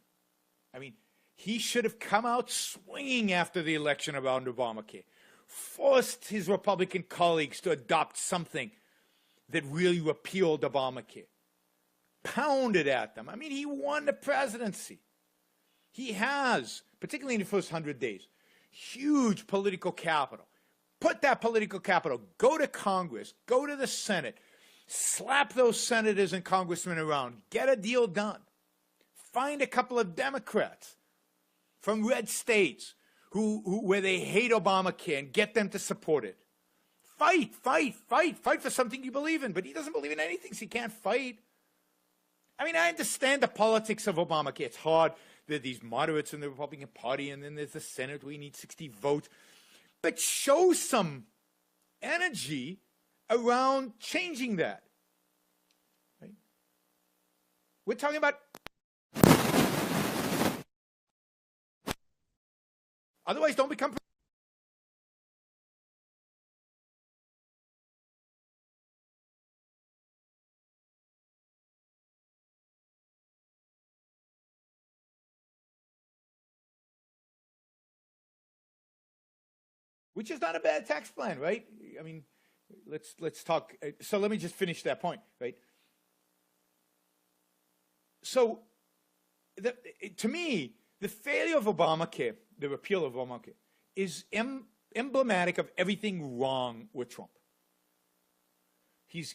I mean, he should have come out swinging after the election around Obamacare, forced his Republican colleagues to adopt something that really repealed Obamacare, pounded at them. I mean, he won the presidency. He has, particularly in the first 100 days, huge political capital. Put that political capital, go to Congress, go to the Senate, slap those senators and congressmen around, get a deal done. Find a couple of Democrats from red states where they hate Obamacare and get them to support it. Fight for something you believe in. But he doesn't believe in anything, so he can't fight. I mean, I understand the politics of Obamacare. It's hard. There are these moderates in the Republican Party, and then there's the Senate where you need 60 votes. But show some energy around changing that. Right? We're talking about... Otherwise, don't become... Which is not a bad tax plan, right? I mean, let's talk. So let me just finish that point, right? So, to me, the failure of Obamacare, the repeal of Obamacare, is emblematic of everything wrong with Trump.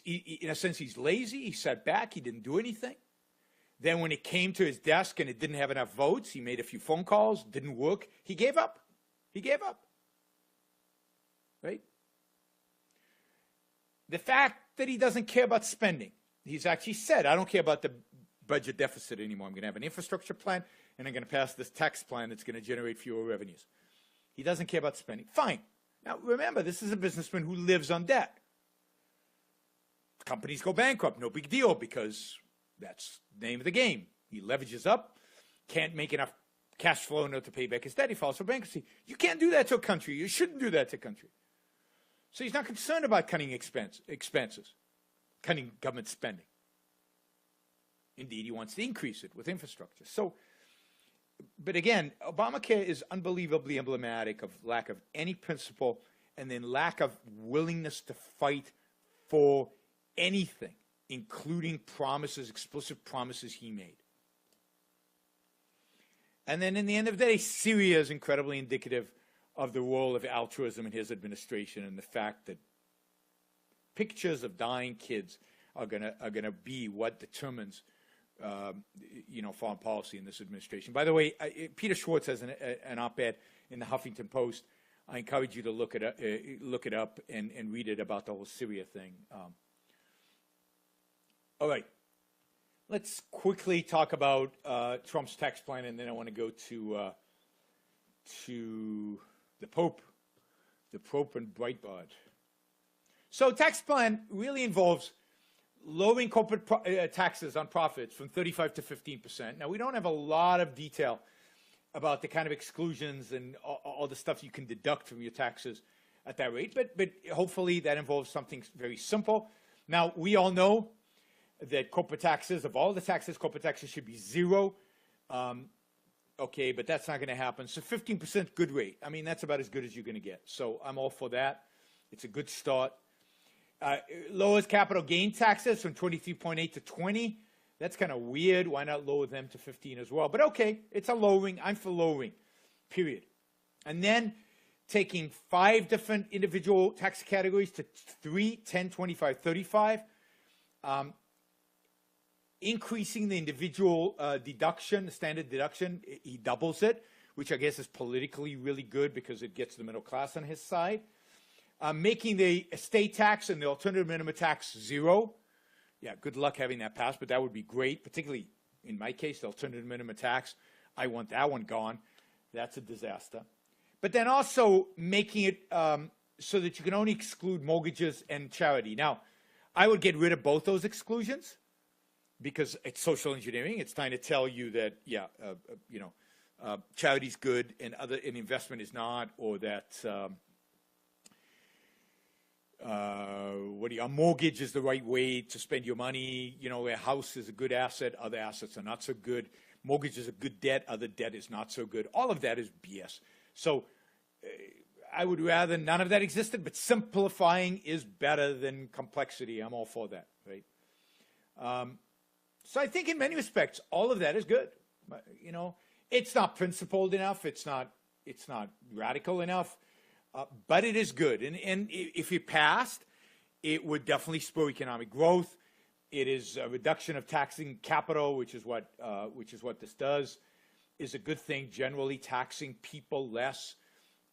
In a sense, he's lazy. He sat back. He didn't do anything. Then when it came to his desk and it didn't have enough votes, he made a few phone calls, didn't work. He gave up. He gave up. Right? The fact that he doesn't care about spending. He's actually said, I don't care about the budget deficit anymore. I'm going to have an infrastructure plan, and I'm going to pass this tax plan that's going to generate fewer revenues. He doesn't care about spending. Fine. Now, remember, this is a businessman who lives on debt. Companies go bankrupt. No big deal, because that's the name of the game. He leverages up, can't make enough cash flow in order to pay back his debt. He files for bankruptcy. You can't do that to a country. You shouldn't do that to a country. So he's not concerned about cutting expenses, cutting government spending. Indeed, he wants to increase it with infrastructure. So, but again, Obamacare is unbelievably emblematic of lack of any principle and then lack of willingness to fight for anything, including promises, explicit promises he made. And then in the end of the day, Syria is incredibly indicative of the role of altruism in his administration and the fact that pictures of dying kids are gonna be what determines foreign policy in this administration. By the way, Peter Schwartz has an op-ed in the Huffington Post. I encourage you to look it up and read it about the whole Syria thing. All right, let's quickly talk about Trump's tax plan, and then I want to go to the Pope and Breitbart. So tax plan really involves lowering corporate taxes on profits from 35 to 15%. Now, we don't have a lot of detail about the kind of exclusions and all the stuff you can deduct from your taxes at that rate, but hopefully that involves something very simple. Now, we all know that corporate taxes, of all the taxes, corporate taxes should be zero. Okay, but that's not going to happen. So 15% good rate. I mean, that's about as good as you're going to get. So I'm all for that. It's a good start. Lowers capital gain taxes from 23.8 to 20. That's kind of weird. Why not lower them to 15 as well? But okay, it's a lowering. I'm for lowering, period. And then taking 5 different individual tax categories to 3, 10, 25, 35. Increasing the individual deduction, the standard deduction, he doubles it, which I guess is politically really good because it gets the middle class on his side. Making the estate tax and the alternative minimum tax zero. Yeah, good luck having that passed, but that would be great, particularly in my case, the alternative minimum tax. I want that one gone. That's a disaster. But then also making it so that you can only exclude mortgages and charity. Now, I would get rid of both those exclusions because it's social engineering. It's trying to tell you that, charity's good and investment is not, or that a mortgage is the right way to spend your money. You know, a house is a good asset, other assets are not so good. Mortgage is a good debt, other debt is not so good. All of that is BS. So I would rather none of that existed, but simplifying is better than complexity. I'm all for that, right? So I think in many respects, all of that is good. You know, it's not principled enough. It's not radical enough. But it is good, and if it passed, it would definitely spur economic growth. It is a reduction of taxing capital, which is what this does, is a good thing. Generally, taxing people less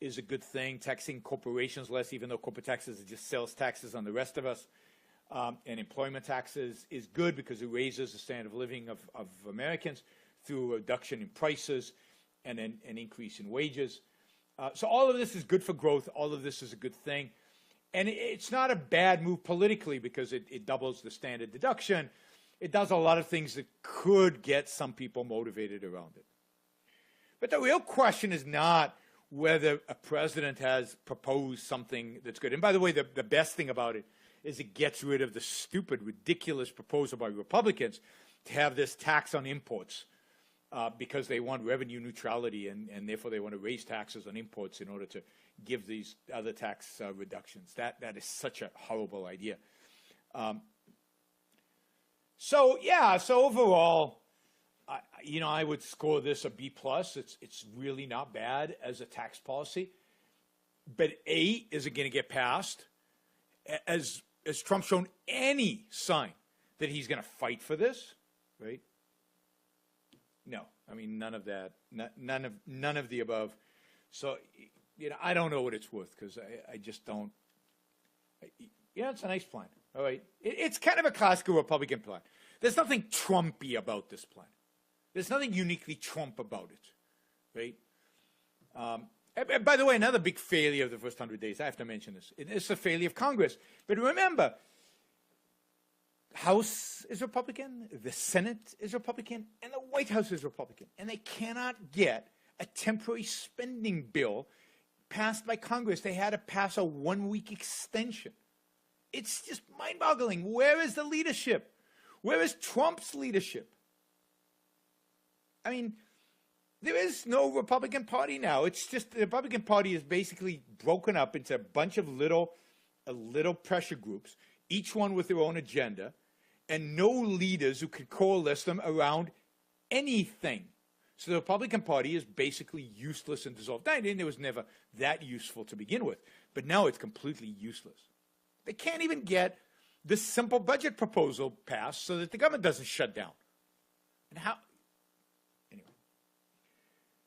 is a good thing. Taxing corporations less, even though corporate taxes are just sales taxes on the rest of us, and employment taxes is good because it raises the standard of living of Americans through a reduction in prices and an increase in wages. So all of this is good for growth. All of this is a good thing. And it's not a bad move politically because it doubles the standard deduction. It does a lot of things that could get some people motivated around it. But the real question is not whether a president has proposed something that's good. And by the way, the best thing about it is it gets rid of the stupid, ridiculous proposal by Republicans to have this tax on imports. Because they want revenue neutrality and therefore they want to raise taxes on imports in order to give these other tax reductions. That is such a horrible idea. So overall, I would score this a B+. It's really not bad as a tax policy. But A, is it going to get passed? Has Trump shown any sign that he's going to fight for this, right? No, I mean, none of that, none of the above. So, I don't know what it's worth because I just don't. It's a nice plan. All right. It's kind of a classical Republican plan. There's nothing Trumpy about this plan. There's nothing uniquely Trump about it, right? By the way, another big failure of the first 100 days, I have to mention this. It's a failure of Congress. But remember, House is Republican, the Senate is Republican, and the White House is Republican. And they cannot get a temporary spending bill passed by Congress. They had to pass a 1-week extension. It's just mind-boggling. Where is the leadership? Where is Trump's leadership? I mean, there is no Republican Party now. It's just the Republican Party is basically broken up into a bunch of little pressure groups, each one with their own agenda, and no leaders who could coalesce them around anything. So the Republican Party is basically useless and dissolved. I mean, it was never that useful to begin with, but now it's completely useless. They can't even get this simple budget proposal passed so that the government doesn't shut down. And how? Anyway,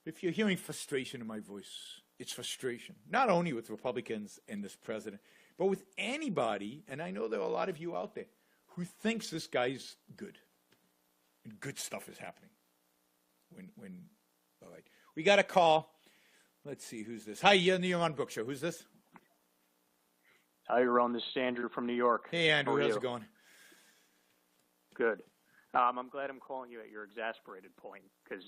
if you're hearing frustration in my voice, it's frustration, not only with Republicans and this president, but with anybody, and I know there are a lot of you out there, who thinks this guy's good. And good stuff is happening. All right. We got a call. Let's see, who's this? Hi, you're on the Yaron Brook Show. Who's this? Hi, Yaron. This is Andrew from New York. Hey, Andrew. How's it going? Good. I'm glad I'm calling you at your exasperated point because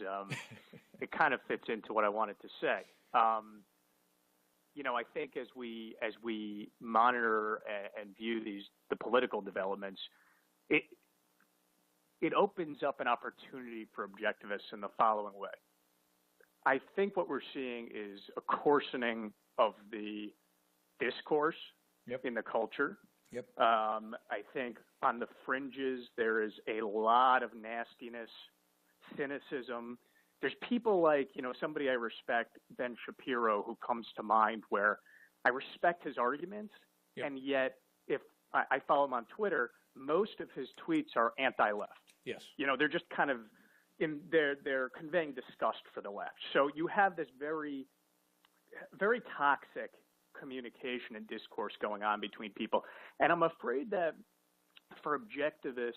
it kind of fits into what I wanted to say. I think as we monitor and view the political developments, it opens up an opportunity for objectivists in the following way. I think what we're seeing is a coarsening of the discourse in the culture. Yep. I think on the fringes, there is a lot of nastiness, cynicism. There's people like, somebody I respect, Ben Shapiro, who comes to mind, where I respect his arguments, and yet if I follow him on Twitter, most of his tweets are anti-left. Yes. They're just kind of they're conveying disgust for the left. So you have this very, very toxic communication and discourse going on between people. And I'm afraid that for objectivists,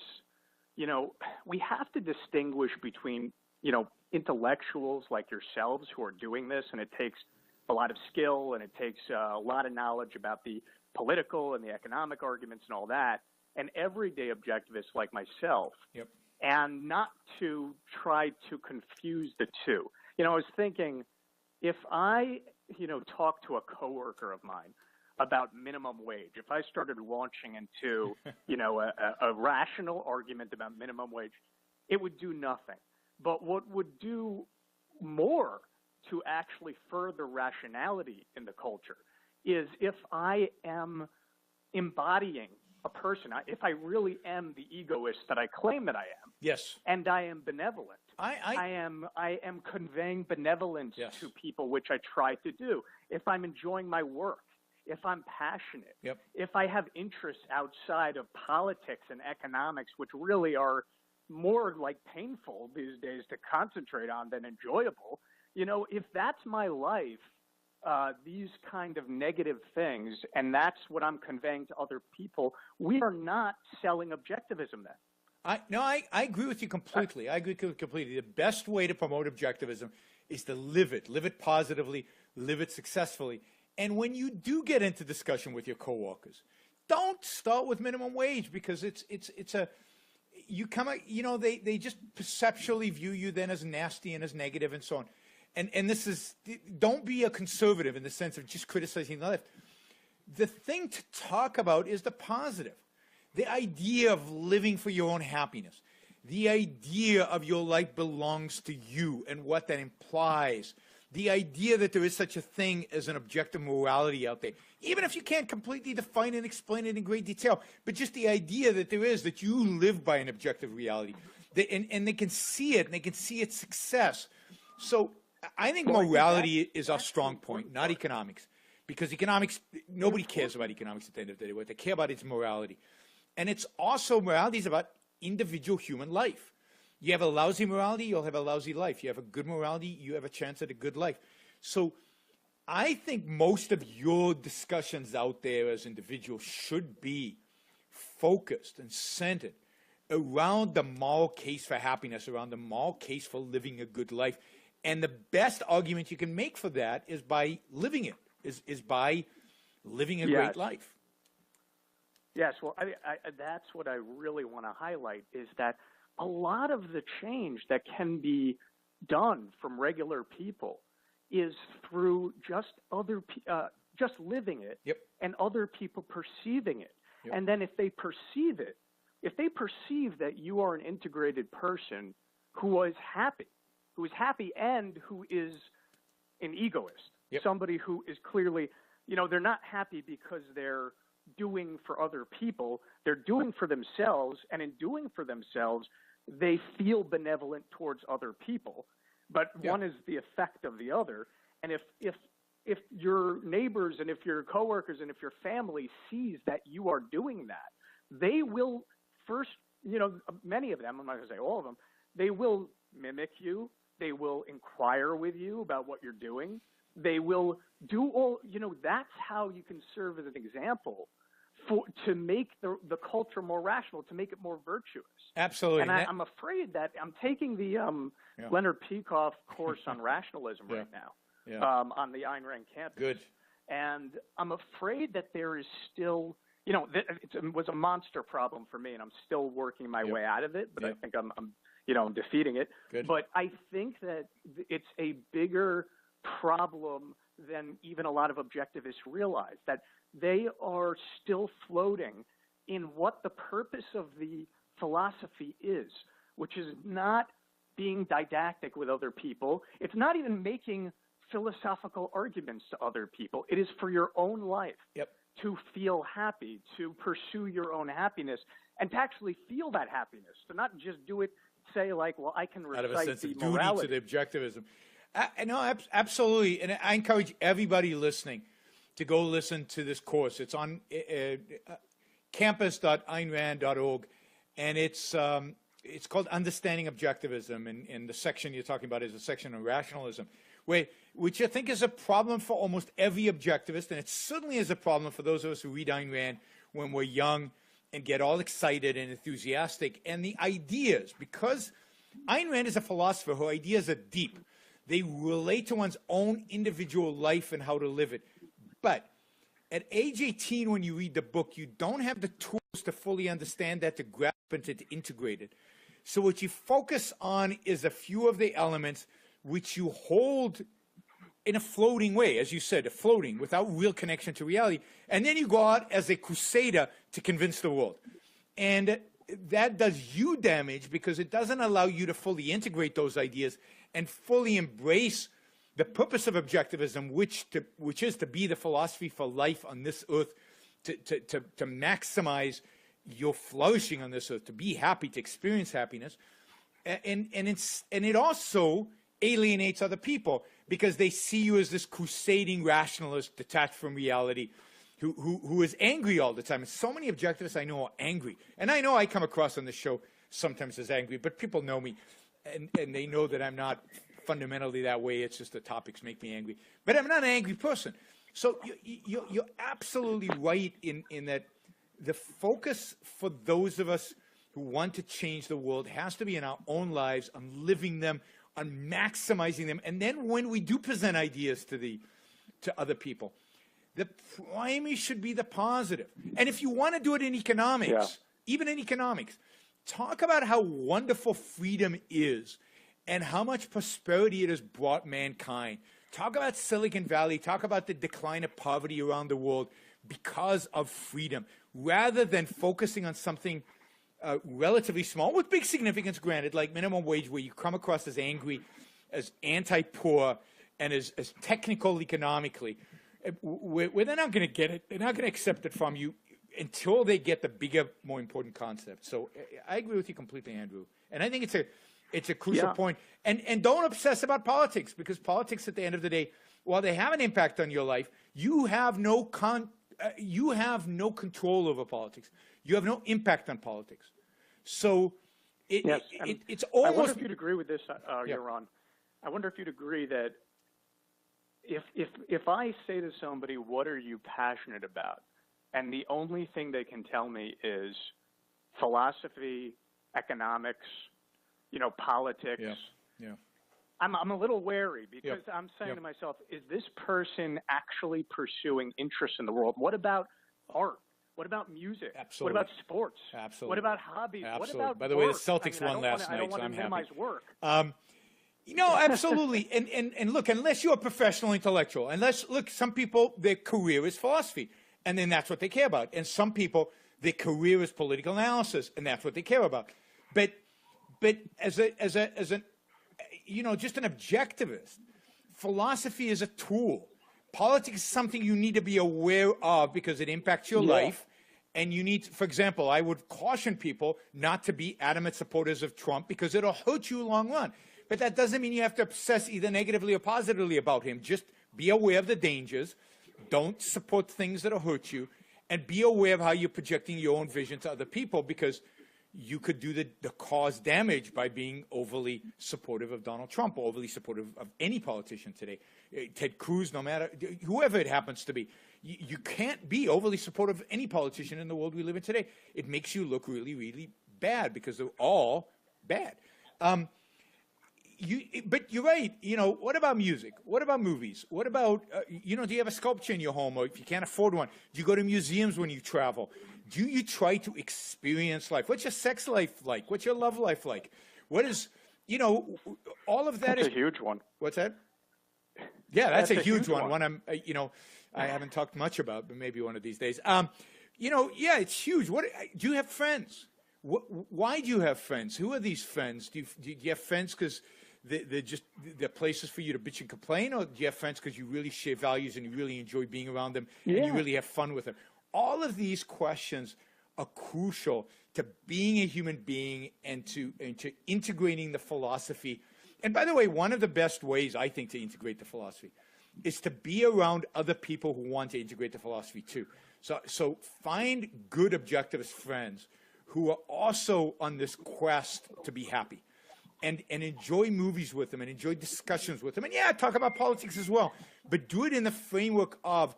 we have to distinguish between, intellectuals like yourselves who are doing this, and it takes a lot of skill and it takes a lot of knowledge about the political and the economic arguments and all that, and everyday objectivists like myself. Yep. And not to try to confuse the two. I was thinking, if I, talk to a coworker of mine about minimum wage, if I started launching into, a rational argument about minimum wage, it would do nothing. But what would do more to actually further rationality in the culture is if I am embodying a person, if I really am the egoist that I claim that I am, yes, and I am benevolent, I am conveying benevolence to people, which I try to do. If I'm enjoying my work, if I'm passionate, if I have interests outside of politics and economics, which really are more like painful these days to concentrate on than enjoyable, if that's my life, these kind of negative things, and that's what I'm conveying to other people, we are not selling objectivism then. I agree with you completely. I agree completely. The best way to promote objectivism is to live it positively, live it successfully. And when you do get into discussion with your coworkers, don't start with minimum wage, because they just perceptually view you then as nasty and as negative and so on. And this is, don't be a conservative in the sense of just criticizing the left. The thing to talk about is the positive. The idea of living for your own happiness. The idea of your life belongs to you and what that implies. The idea that there is such a thing as an objective morality out there. Even if you can't completely define and explain it in great detail, but just the idea that there is, that you live by an objective reality. And they can see it, and they can see its success. So I think morality is our strong point, not economics. Because economics, nobody cares about economics at the end of the day. What they care about is morality. And it's also, morality is about individual human life. You have a lousy morality, you'll have a lousy life. You have a good morality, you have a chance at a good life. So I think most of your discussions out there as individuals should be focused and centered around the moral case for happiness, around the moral case for living a good life. And the best argument you can make for that is by living it, is by living a great life. Yes, well, that's what I really want to highlight, is that a lot of the change that can be done from regular people is through just living it, and other people perceiving it. And then if they perceive that you are an integrated person who is happy and who is an egoist, somebody who is clearly, they're not happy because they're doing for other people, they're doing for themselves, and in doing for themselves, they feel benevolent towards other people. but one is the effect of the other. And if your neighbors and if your coworkers and if your family sees that you are doing that, they will first, many of them, I'm not going to say all of them, they will mimic you. They will inquire with you about what you're doing. They will do all, that's how you can serve as an example to make the culture more rational, to make it more virtuous. Absolutely. And I'm afraid that I'm taking the Leonard Peikoff course on rationalism right now on the Ayn Rand campus. Good. And I'm afraid that there is still, it was a monster problem for me, and I'm still working my way out of it, but I think I'm defeating it. Good. But I think that it's a bigger problem than even a lot of objectivists realize, that they are still floating in what the purpose of the philosophy is, which is not being didactic with other people. It's not even making philosophical arguments to other people. It is for your own life to feel happy, to pursue your own happiness, and to actually feel that happiness, to not just do it, say like, well, I can recite out of a sense the of duty morality. to the objectivism. No, absolutely. And I encourage everybody listening to go listen to this course. It's on campus.aynrand.org, and it's called Understanding Objectivism, and the section you're talking about is a section on rationalism, which I think is a problem for almost every objectivist, and it certainly is a problem for those of us who read Ayn Rand when we're young and get all excited and enthusiastic. And the ideas, because Ayn Rand is a philosopher, her ideas are deep. They relate to one's own individual life and how to live it. But at age 18, when you read the book, you don't have the tools to fully understand that, to grasp and to integrate it. So what you focus on is a few of the elements which you hold in a floating way, as you said, floating without real connection to reality. And then you go out as a crusader to convince the world. And that does you damage because it doesn't allow you to fully integrate those ideas and fully embrace the purpose of objectivism, which is to be the philosophy for life on this earth, to maximize your flourishing on this earth, to be happy, to experience happiness. And it also alienates other people because they see you as this crusading rationalist detached from reality who is angry all the time. And so many objectivists I know are angry. And I know I come across on the show sometimes as angry, but people know me, and they know that I'm not fundamentally that way. It's just the topics make me angry. But I'm not an angry person. So you're absolutely right in that the focus for those of us who want to change the world has to be in our own lives, on living them, on maximizing them. And then when we do present ideas to other people, the primary should be the positive. And if you want to do it in economics, even in economics, talk about how wonderful freedom is and how much prosperity it has brought mankind. Talk about Silicon Valley. Talk about the decline of poverty around the world because of freedom, rather than focusing on something relatively small, with big significance granted, like minimum wage, where you come across as angry, as anti-poor, and as technical economically, where they're not going to get it. They're not going to accept it from you until they get the bigger, more important concept. So I agree with you completely, Andrew. And I think it's a crucial point. And don't obsess about politics, because politics, at the end of the day, while they have an impact on your life, you have no control over politics. You have no impact on politics. So it's almost. I wonder if you'd agree with this, Yaron. I wonder if you'd agree that if I say to somebody, "What are you passionate about?" and the only thing they can tell me is philosophy, economics, politics. I'm a little wary, because I'm saying to myself, is this person actually pursuing interests in the world? What about art? What about music? Absolutely. What about sports? Absolutely. What about hobbies? Absolutely. What about By the work? way, the Celtics won last night, I don't want so to I'm minimize happy. work. Absolutely. And look, unless you're a professional intellectual, some people, their career is philosophy, and then that's what they care about. And some people, their career is political analysis, and that's what they care about. But as an just an objectivist, philosophy is a tool. Politics is something you need to be aware of because it impacts your life. And you need, for example, I would caution people not to be adamant supporters of Trump because it'll hurt you long run. But that doesn't mean you have to obsess either negatively or positively about him. Just be aware of the dangers. Don't support things that'll hurt you. And be aware of how you're projecting your own vision to other people, because you could do the cause damage by being overly supportive of Donald Trump, or overly supportive of any politician today. Ted Cruz, no matter, whoever it happens to be. You can't be overly supportive of any politician in the world we live in today. It makes you look really, really bad, because they're all bad. But you're right. What about music? What about movies? What about, do you have a sculpture in your home? Or if you can't afford one, do you go to museums when you travel? Do you try to experience life? What's your sex life like? What's your love life like? What is, all of that That's a huge one. What's that? Yeah, that's a huge one. one. I haven't talked much about, but maybe one of these days. Yeah, it's huge. Do you have friends? Why do you have friends? Who are these friends? Do you have friends because they're places for you to bitch and complain, or do you have friends because you really share values and you really enjoy being around them and you really have fun with them? All of these questions are crucial to being a human being and to integrating the philosophy. And by the way, one of the best ways, I think, to integrate the philosophy is to be around other people who want to integrate the philosophy too. So find good objectivist friends who are also on this quest to be happy. And enjoy movies with them and enjoy discussions with them. And yeah, talk about politics as well. But do it in the framework of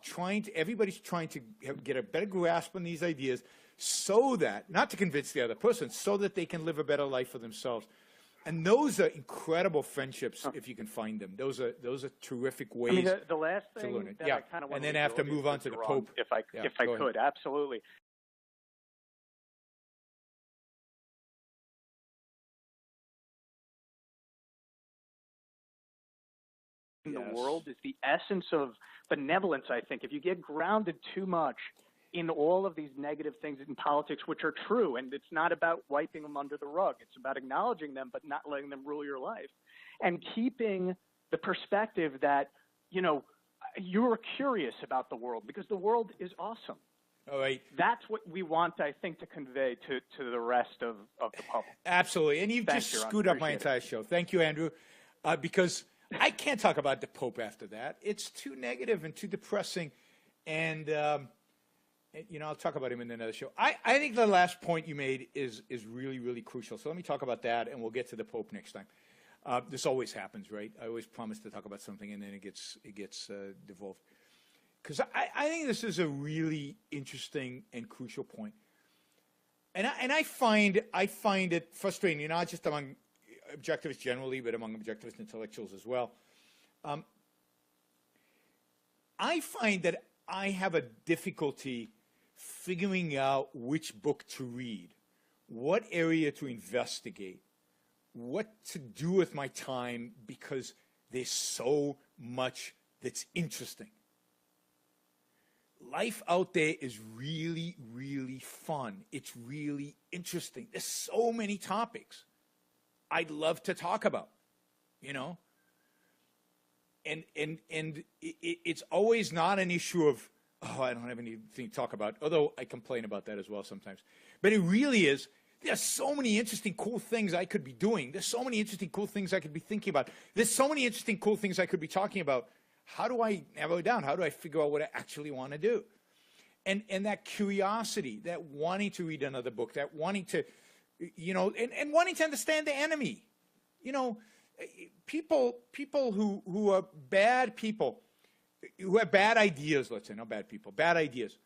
everybody's trying to get a better grasp on these ideas, so that, not to convince the other person, so that they can live a better life for themselves. And those are incredible friendships if you can find them. Those are terrific ways. I mean, the last to thing learn it. that I kind of want and then I have to move on to the Pope. If I could, absolutely. In the world is the essence of benevolence, I think. If you get grounded too much in all of these negative things in politics, which are true, and it's not about wiping them under the rug. It's about acknowledging them, but not letting them rule your life. And keeping the perspective that, you're curious about the world, because the world is awesome. All right. That's what we want, I think, to convey to the rest of the public. Absolutely. And you've just screwed up my entire show. Thank you, Andrew, because I can't talk about the Pope after that. It's too negative and too depressing. And, I'll talk about him in another show. I think the last point you made is really, really crucial. So let me talk about that, and we'll get to the Pope next time. This always happens, right? I always promise to talk about something, and then it gets devolved. Because I think this is a really interesting and crucial point. And I find it frustrating, not just among objectivists generally, but among objectivist intellectuals as well. I find that I have a difficulty figuring out which book to read, what area to investigate, what to do with my time, because there's so much that's interesting. Life out there is really, really fun. It's really interesting. There's so many topics I'd love to talk about, And it's always not an issue of, I don't have anything to talk about, although I complain about that as well sometimes. But it really is, there's so many interesting, cool things I could be doing. There's so many interesting, cool things I could be thinking about. There's so many interesting, cool things I could be talking about. How do I narrow it down? How do I figure out what I actually want to do? And that curiosity, that wanting to read another book, that wanting to, and wanting to understand the enemy. People who are bad people, who have bad ideas, let's say, not bad people, bad ideas,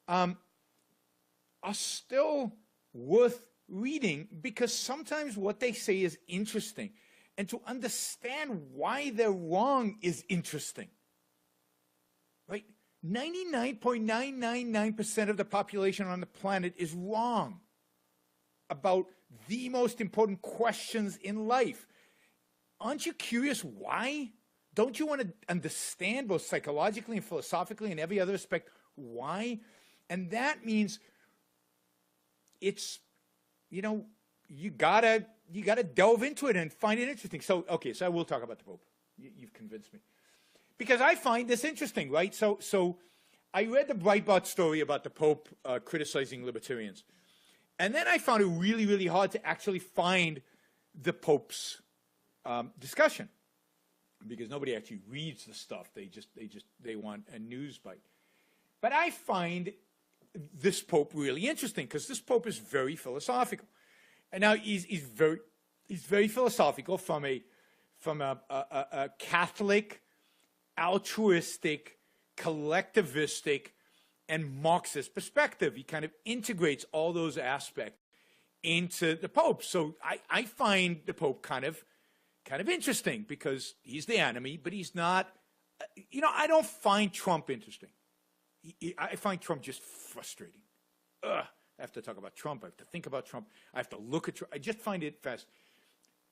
are still worth reading, because sometimes what they say is interesting. And to understand why they're wrong is interesting. Right? 99.999% of the population on the planet is wrong about the most important questions in life. Aren't you curious why? Don't you want to understand both psychologically and philosophically and every other aspect why? And that means it's, you gotta delve into it and find it interesting. So I will talk about the Pope. You've convinced me. Because I find this interesting, right? So I read the Breitbart story about the Pope criticizing libertarians. And then I found it really, really hard to actually find the Pope's discussion, because nobody actually reads the stuff. They want a news bite. But I find this Pope really interesting, because this Pope is very philosophical. And now he's very philosophical from a Catholic, altruistic, collectivistic, and Marxist perspective. He kind of integrates all those aspects into the Pope. So I find the Pope kind of interesting, because he's the enemy, but he's not. I don't find Trump interesting. I find Trump just frustrating. I have to talk about Trump. I have to think about Trump. I have to look at Trump. I just find it fast.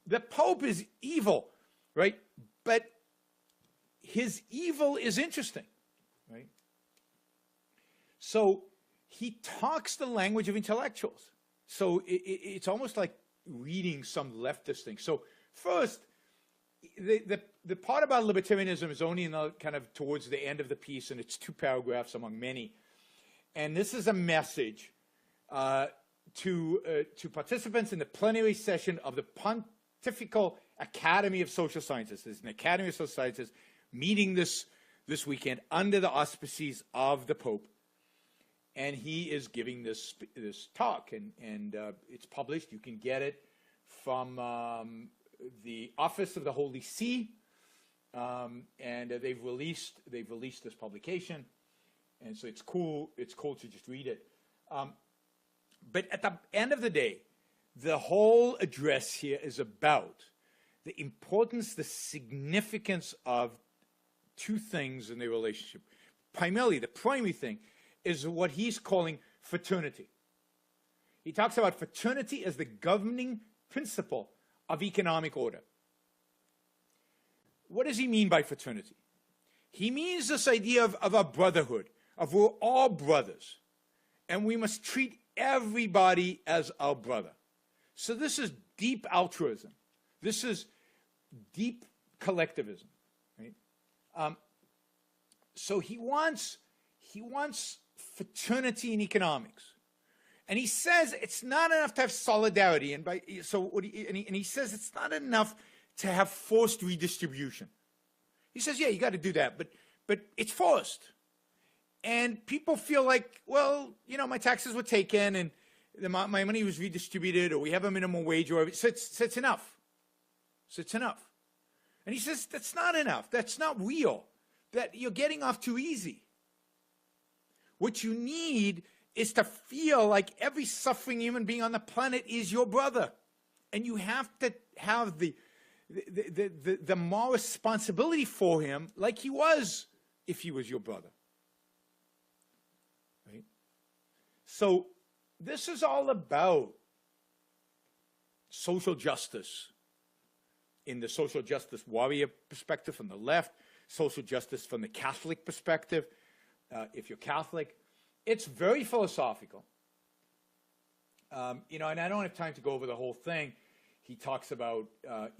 The Pope is evil, right? But his evil is interesting, right? So he talks the language of intellectuals. So it's almost like reading some leftist thing. So first, the part about libertarianism is only in the kind of towards the end of the piece, and it's 2 paragraphs among many. And this is a message to participants in the plenary session of the Pontifical Academy of Social Sciences. There's an Academy of Social Sciences meeting this weekend under the auspices of the Pope. And he is giving this talk, and it's published. You can get it from the Office of the Holy See, and they've released this publication, and so it's cool. It's cool to just read it. But at the end of the day, the whole address here is about the importance, the significance of 2 things in the relationship. Primarily, the primary thing is what he's calling fraternity. He talks about fraternity as the governing principle of economic order. What does he mean by fraternity? He means this idea of a brotherhood, of we're all brothers, and we must treat everybody as our brother. So this is deep altruism. This is deep collectivism, right? So he wants fraternity in economics. And he says it's not enough to have solidarity, and he says it's not enough to have forced redistribution. He says, yeah, you got to do that, but it's forced. And people feel like, well, my taxes were taken and my money was redistributed, or we have a minimum wage, or so it's enough. So it's enough. And he says that's not enough. That's not real. That you're getting off too easy. What you need is to feel like every suffering human being on the planet is your brother. And you have to have the moral responsibility for him like he was if he was your brother. Right? So this is all about social justice in the social justice warrior perspective from the left, social justice from the Catholic perspective. If you're Catholic, it's very philosophical. And I don't have time to go over the whole thing. He talks about the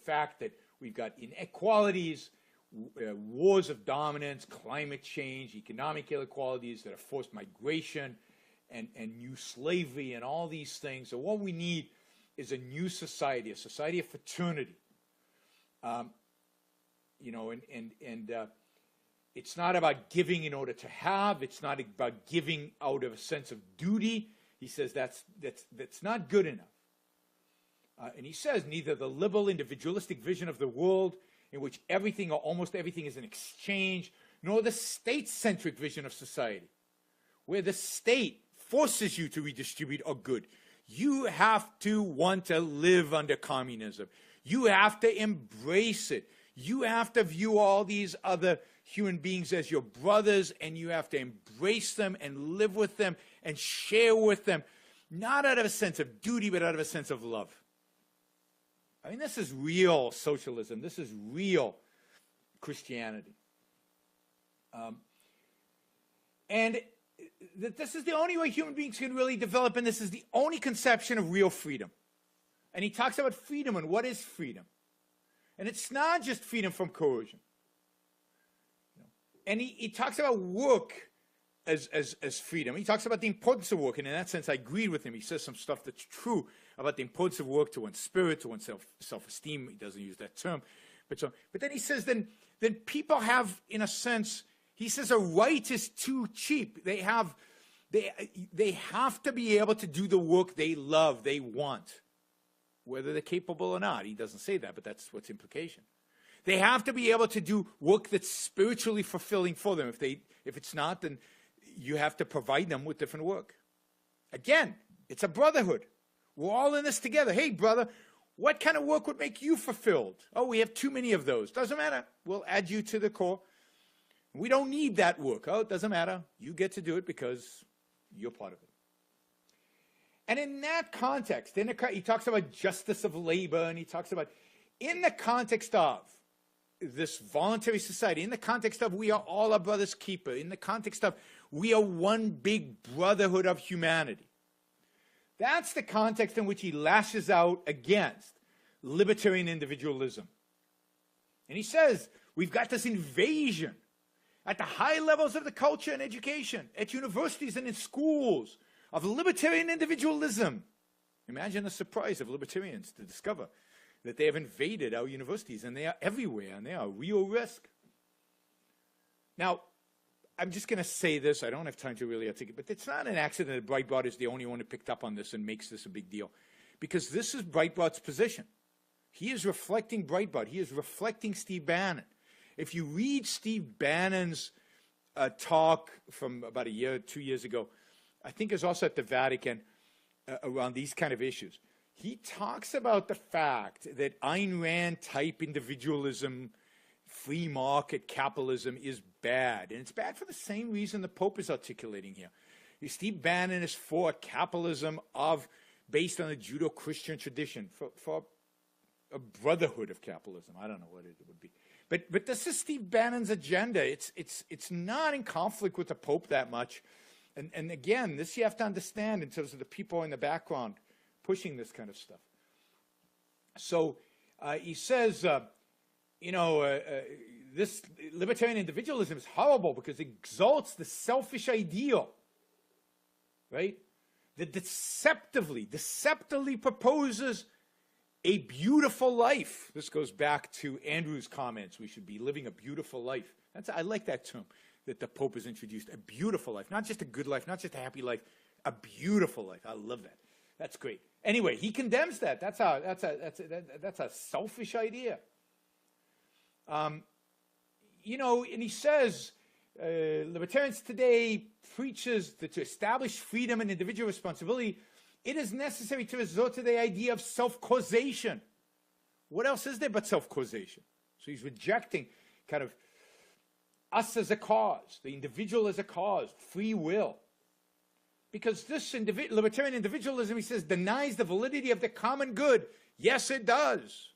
fact that we've got inequalities, wars of dominance, climate change, economic inequalities that have forced migration and new slavery and all these things. So what we need is a new society, a society of fraternity. It's not about giving in order to have. It's not about giving out of a sense of duty. He says that's not good enough. And he says neither the liberal individualistic vision of the world in which everything or almost everything is an exchange, nor the state-centric vision of society, where the state forces you to redistribute are good. You have to want to live under communism. You have to embrace it. You have to view all these other human beings as your brothers, and you have to embrace them and live with them and share with them, not out of a sense of duty, but out of a sense of love. I mean, this is real socialism. This is real Christianity. And this is the only way human beings can really develop, and this is the only conception of real freedom. And he talks about freedom and what is freedom. And it's not just freedom from coercion. And he talks about work as freedom. He talks about the importance of work, and in that sense, I agreed with him. He says some stuff that's true about the importance of work to one's spirit, to one's self-esteem. He doesn't use that term, but then he says, then people have, in a sense, he says a right is too cheap. They have to be able to do the work they love, they want, whether they're capable or not. He doesn't say that, but that's what's implication. They have to be able to do work that's spiritually fulfilling for them. If it's not, then you have to provide them with different work. Again, it's a brotherhood. We're all in this together. Hey, brother, what kind of work would make you fulfilled? Oh, we have too many of those. Doesn't matter. We'll add you to the core. We don't need that work. Oh, it doesn't matter. You get to do it because you're part of it. And in that context, he talks about justice of labor, and he talks about, in the context of this voluntary society, in the context of we are all our brother's keeper, in the context of we are one big brotherhood of humanity. That's the context in which he lashes out against libertarian individualism. And he says, we've got this invasion at the high levels of the culture and education, at universities and in schools, of libertarian individualism. Imagine the surprise of libertarians to discover that they have invaded our universities, and they are everywhere, and they are a real risk. Now, I'm just going to say this. I don't have time to really articulate, but it's not an accident that Breitbart is the only one who picked up on this and makes this a big deal, because this is Breitbart's position. He is reflecting Breitbart. He is reflecting Steve Bannon. If you read Steve Bannon's talk from about 2 years ago, I think it's also at the Vatican around these kind of issues. He talks about the fact that Ayn Rand type individualism, free market capitalism is bad. And it's bad for the same reason the Pope is articulating here. Steve Bannon is for capitalism based on a Judeo-Christian tradition, for a brotherhood of capitalism. I don't know what it would be. But this is Steve Bannon's agenda. It's not in conflict with the Pope that much. And again, this you have to understand in terms of the people in the background pushing this kind of stuff. So he says, this libertarian individualism is horrible because it exalts the selfish ideal, right? That deceptively proposes a beautiful life. This goes back to Andrew's comments. We should be living a beautiful life. I like that term that the Pope has introduced. A beautiful life, not just a good life, not just a happy life, a beautiful life. I love that. That's great. Anyway, he condemns that. That's a selfish idea. And he says, libertarians today preaches that to establish freedom and individual responsibility, it is necessary to resort to the idea of self-causation. What else is there but self-causation? So he's rejecting kind of us as a cause, the individual as a cause, free will. Because this libertarian individualism, he says, denies the validity of the common good. Yes, it does.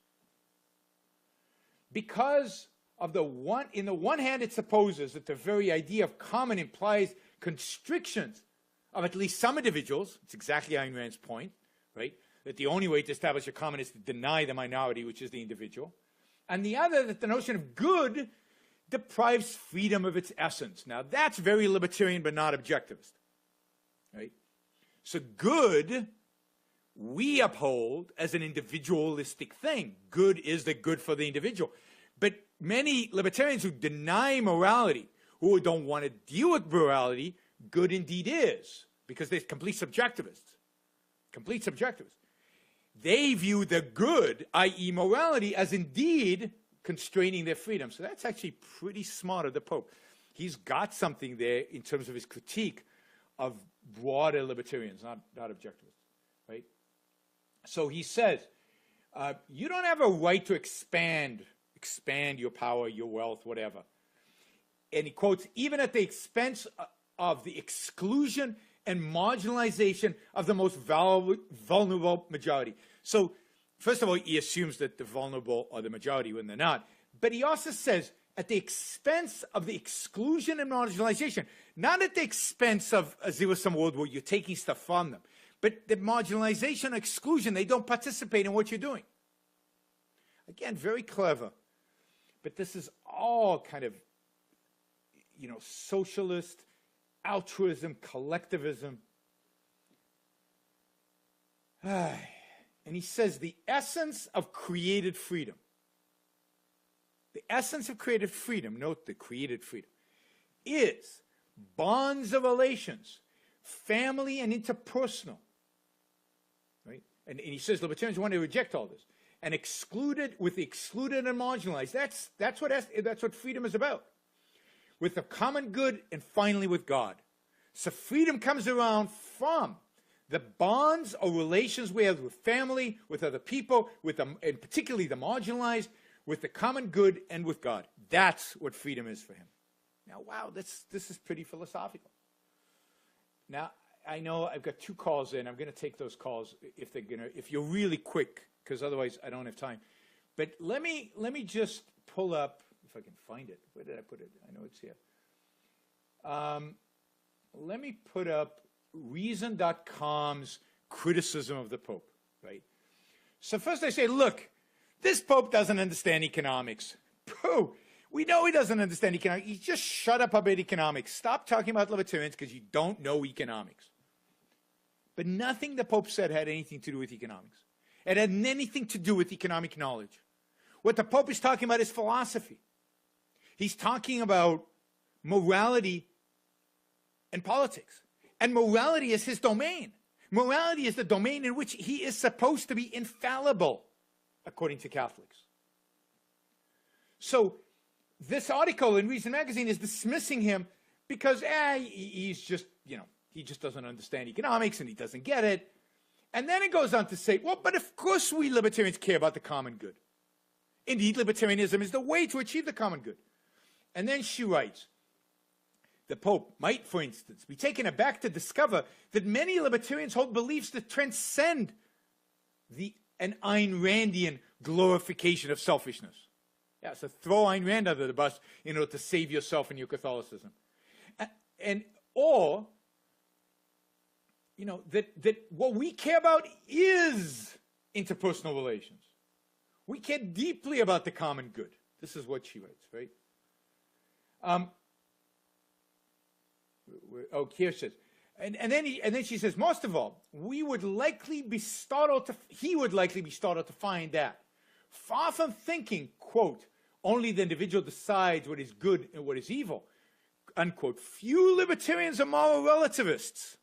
Because of in the one hand, it supposes that the very idea of common implies constrictions of at least some individuals. It's exactly Ayn Rand's point, right? That the only way to establish a common is to deny the minority, which is the individual. And the other, that the notion of good deprives freedom of its essence. Now, that's very libertarian, but not objectivist, right? So good, we uphold as an individualistic thing. Good is the good for the individual. But many libertarians who deny morality, who don't want to deal with morality, good indeed is, because they're complete subjectivists. Complete subjectivists. They view the good, i.e. morality, as indeed constraining their freedom. So that's actually pretty smart of the Pope. He's got something there in terms of his critique of broader libertarians, not objectivists, right? So he says, you don't have a right to expand your power, your wealth, whatever. And he quotes, even at the expense of the exclusion and marginalization of the most vulnerable majority. So, first of all, he assumes that the vulnerable are the majority when they're not. But he also says, at the expense of the exclusion and marginalization, not at the expense of a zero-sum world where you're taking stuff from them, but the marginalization and exclusion, they don't participate in what you're doing. Again, very clever. But this is all kind of, socialist, altruism, collectivism. And he says the essence of created freedom. The essence of created freedom, note the created freedom, is bonds of relations, family and interpersonal. Right? And he says libertarians want to reject all this. And excluded, with the excluded and marginalized. That's what freedom is about. With the common good and finally with God. So freedom comes around from the bonds or relations we have with family, with other people, with them, and particularly the marginalized, with the common good and with God. That's what freedom is for him. Now, wow, this is pretty philosophical. Now, I know I've got 2 calls in. I'm going to take those calls if you're really quick, because otherwise I don't have time. But let me just pull up, if I can find it. Where did I put it? I know it's here. Let me put up Reason.com's criticism of the Pope, right? So first I say, look, this Pope doesn't understand economics. Pooh! We know he doesn't understand economics. He just shut up about economics. Stop talking about libertarians because you don't know economics. But nothing the Pope said had anything to do with economics. It had anything to do with economic knowledge. What the Pope is talking about is philosophy. He's talking about morality and politics. And morality is his domain. Morality is the domain in which he is supposed to be infallible, according to Catholics. So this article in Reason Magazine is dismissing him because he's just, he just doesn't understand economics and he doesn't get it. And then it goes on to say, well, but of course we libertarians care about the common good. Indeed, libertarianism is the way to achieve the common good. And then she writes, the Pope might, for instance, be taken aback to discover that many libertarians hold beliefs that transcend an Ayn Randian glorification of selfishness. Yeah, so throw Ayn Rand under the bus in order to save yourself and your Catholicism. Or that what we care about is interpersonal relations. We care deeply about the common good. This is what she writes, right? Here it says, and then she says, most of all, he would likely be startled to find that, far from thinking, quote, only the individual decides what is good and what is evil, unquote, few libertarians are moral relativists.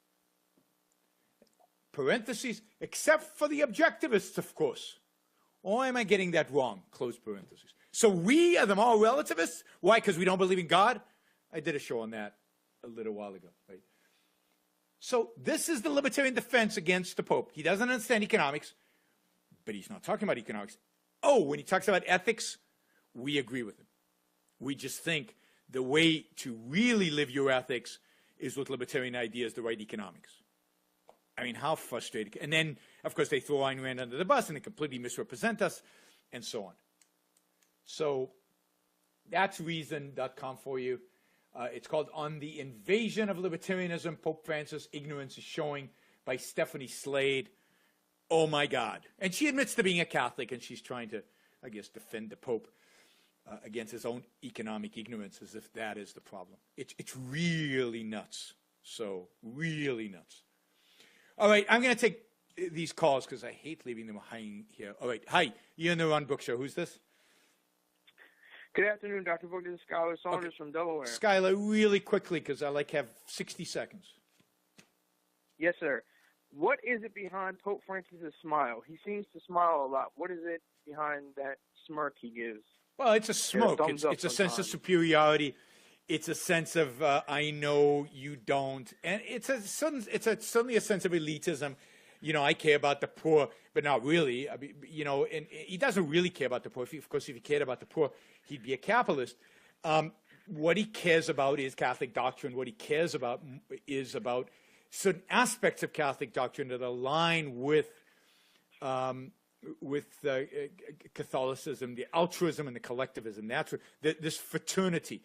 Parentheses, except for the objectivists, of course. Or am I getting that wrong? Close parentheses. So we are the moral relativists? Why? Because we don't believe in God? I did a show on that a little while ago, right? So this is the libertarian defense against the Pope. He doesn't understand economics, but he's not talking about economics. Oh, when he talks about ethics, we agree with him. We just think the way to really live your ethics is with libertarian ideas, the right economics. I mean, how frustrating. And then, of course, they throw Ayn Rand under the bus and they completely misrepresent us and so on. So that's Reason.com for you. It's called On the Invasion of Libertarianism, Pope Francis, Ignorance is Showing, by Stephanie Slade. Oh, my God. And she admits to being a Catholic, and she's trying to, I guess, defend the Pope against his own economic ignorance, as if that is the problem. It's really nuts. So, really nuts. All right, I'm going to take these calls because I hate leaving them hanging here. All right, hi, you're in the Ron Book Show. Who's this? Good afternoon, Dr. Book. This is Skylar Saunders from Delaware. Skylar, really quickly, because I have 60 seconds. Yes, sir. What is it behind Pope Francis's smile? He seems to smile a lot. What is it behind that smirk he gives? Well, it's a smirk. It's a sense of superiority. It's a sense of I know you don't, and it's suddenly a sense of elitism. I care about the poor, but not really. I mean, and he doesn't really care about the poor. Of course, if he cared about the poor, he'd be a capitalist. What he cares about is Catholic doctrine. What he cares about is about certain aspects of Catholic doctrine that align with Catholicism, the altruism and the collectivism. That's what, this fraternity.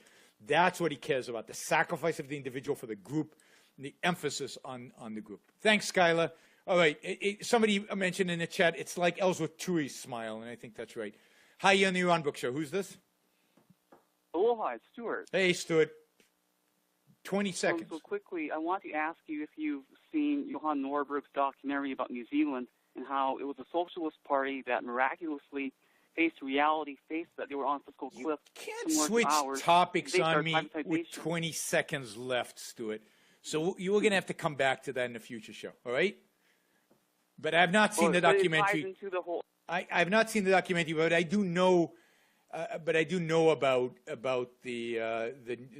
That's what he cares about, the sacrifice of the individual for the group, and the emphasis on the group. Thanks, Skylar. All right, somebody mentioned in the chat, it's like Ellsworth Turi's smile, and I think that's right. Hi, you're on the Ron Book Show. Who's this? Aloha, it's Stuart. Hey, Stuart. 20 seconds. So quickly, I want to ask you if you've seen Johan Norberg's documentary about New Zealand and how it was a socialist party that miraculously faced reality, faced that they were on a fiscal cliff. Can't similar to switch ours. topics They on started me with privatization. 20 seconds left, Stuart. So you were going to have to come back to that in a future show, all right? But I have not seen the But it documentary. ties into the whole. I've not seen the documentary, but I do know. About the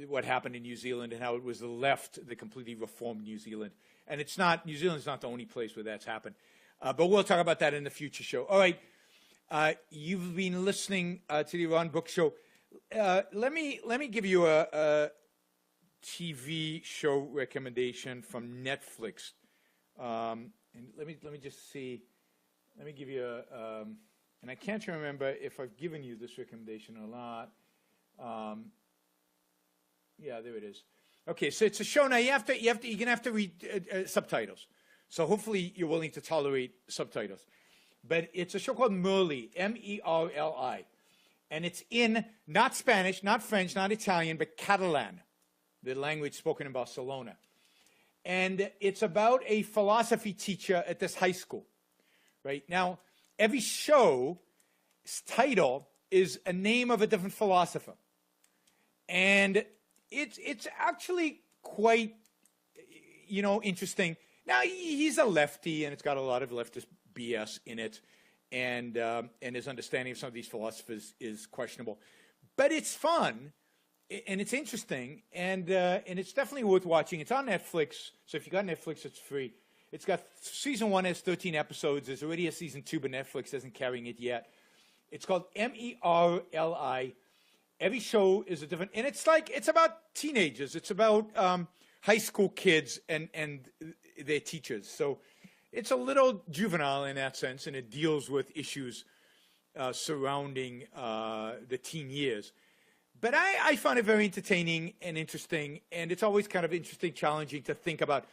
what happened in New Zealand and how it was the left that completely reformed New Zealand. And it's not, New Zealand's not the only place where that's happened. But we'll talk about that in the future show. All right. You've been listening to the Ron Book Show. Let me give you a TV show recommendation from Netflix. And let me just see. Let me give you and I can't remember if I've given you this recommendation or not. Yeah, there it is. Okay, so it's a show now. You're gonna have to read subtitles. So hopefully you're willing to tolerate subtitles. But it's a show called Merli, M-E-R-L-I, and it's in not Spanish, not French, not Italian, but Catalan, the language spoken in Barcelona. And it's about a philosophy teacher at this high school. Right now, every show's title is a name of a different philosopher. And it's actually quite, interesting. Now, he's a lefty, and it's got a lot of leftist BS in it. And his understanding of some of these philosophers is questionable. But it's fun, and it's interesting, and it's definitely worth watching. It's on Netflix, so if you got Netflix, it's free. It's got season 1 has 13 episodes. There's already a season 2, but Netflix isn't carrying it yet. It's called Merli. Every show is a different, and it's about teenagers. It's about high school kids and their teachers. So it's a little juvenile in that sense, and it deals with issues surrounding the teen years. But I find it very entertaining and interesting, and it's always kind of interesting, challenging to think about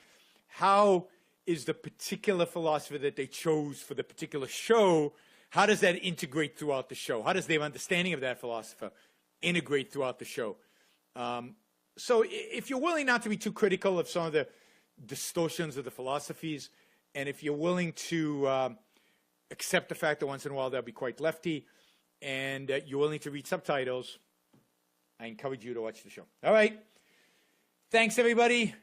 how is the particular philosopher that they chose for the particular show, how does that integrate throughout the show? How does their understanding of that philosopher integrate throughout the show? So if you're willing not to be too critical of some of the distortions of the philosophies, and if you're willing to accept the fact that once in a while they'll be quite lefty, and you're willing to read subtitles, I encourage you to watch the show. All right. Thanks, everybody.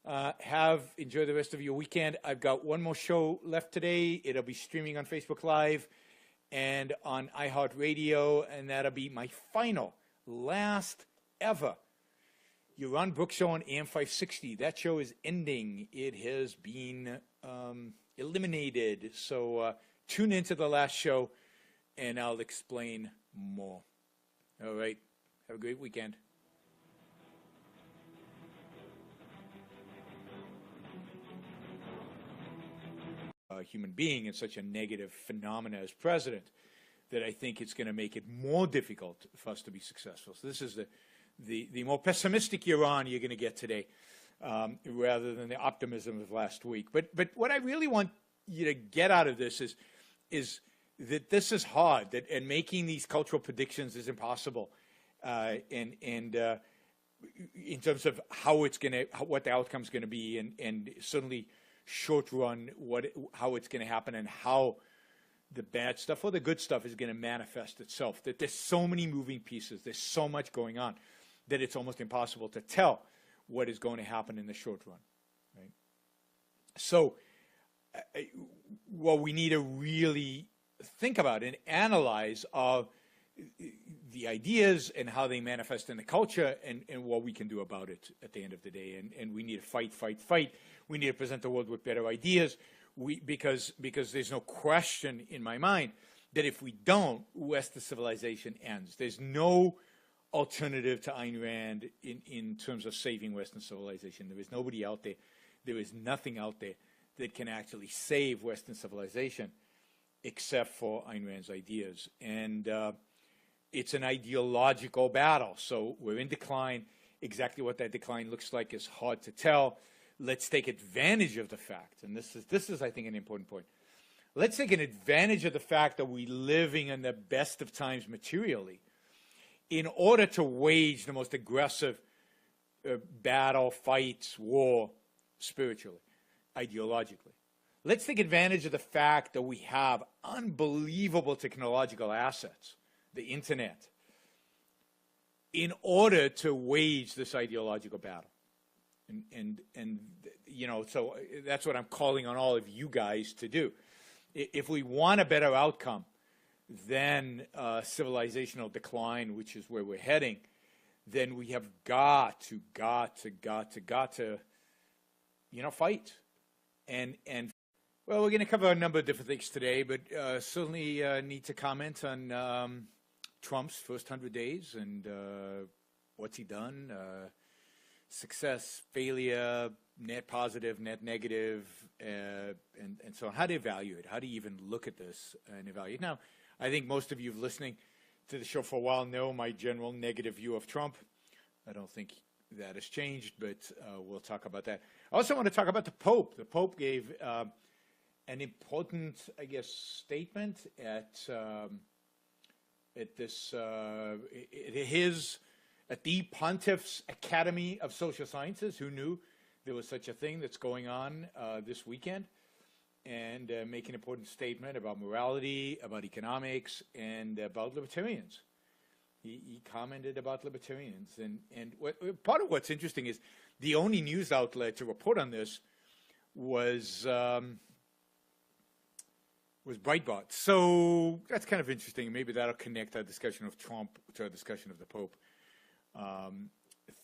Enjoy the rest of your weekend. I've got one more show left today. It'll be streaming on Facebook Live and on iHeartRadio, and that'll be my last ever Ron Book Show on AM 560. That show is ending. It has been eliminated. So tune into the last show, and I'll explain more. All right. Have a great weekend. Human being in such a negative phenomena as president that I think it's going to make it more difficult for us to be successful. So this is the more pessimistic Iran you're going to get today, rather than the optimism of last week. But what I really want you to get out of this is that this is hard, and making these cultural predictions is impossible, and in terms of what the outcome's going to be, and certainly short run how it's going to happen, and how the bad stuff or the good stuff is going to manifest itself. That there's so many moving pieces, there's so much going on, that it's almost impossible to tell what is going to happen in the short run. Right? So, what we need to really think about and analyze are the ideas and how they manifest in the culture, and what we can do about it at the end of the day. And we need to fight. We need to present the world with better ideas. Because there's no question in my mind that if we don't, Western civilization ends. There's no alternative to Ayn Rand in terms of saving Western civilization. There is nobody out there. There is nothing out there that can actually save Western civilization except for Ayn Rand's ideas. And it's an ideological battle. So we're in decline. Exactly what that decline looks like is hard to tell. Let's take advantage of the fact, and this is, I think, an important point. Let's take an advantage of the fact that we're living in the best of times materially, in order to wage the most aggressive battle, fights, war, spiritually, ideologically. Let's take advantage of the fact that we have unbelievable technological assets, the internet, in order to wage this ideological battle. And you know, so that's what I'm calling on all of you guys to do. If we want a better outcome than civilizational decline, which is where we're heading, then we have got to, you know, fight. And well, we're going to cover a number of different things today, but certainly need to comment on Trump's first 100 days and what's he done, success, failure, net positive, net negative, and so on. How do you evaluate? How do you even look at this and evaluate? Now, I think most of you listening to the show for a while know my general negative view of Trump. I don't think that has changed, but we'll talk about that. I also want to talk about the Pope. The Pope gave an important, I guess, statement at the Pontiff's Academy of Social Sciences. Who knew there was such a thing that's going on this weekend? And make an important statement about morality, about economics, and about libertarians. He commented about libertarians. And part of what's interesting is the only news outlet to report on this was Breitbart. So that's kind of interesting. Maybe that'll connect our discussion of Trump to our discussion of the Pope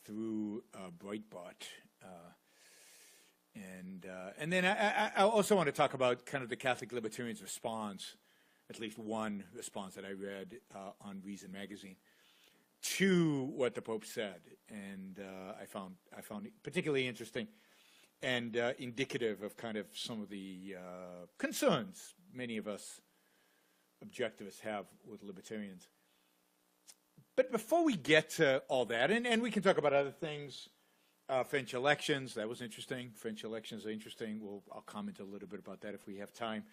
through Breitbart. And then I also want to talk about kind of the Catholic Libertarians' response, at least one response that I read on Reason Magazine, to what the Pope said, and I found it particularly interesting and indicative of kind of some of the concerns many of us objectivists have with libertarians. But before we get to all that, and we can talk about other things. French elections, that was interesting. French elections are interesting. I'll comment a little bit about that if we have time.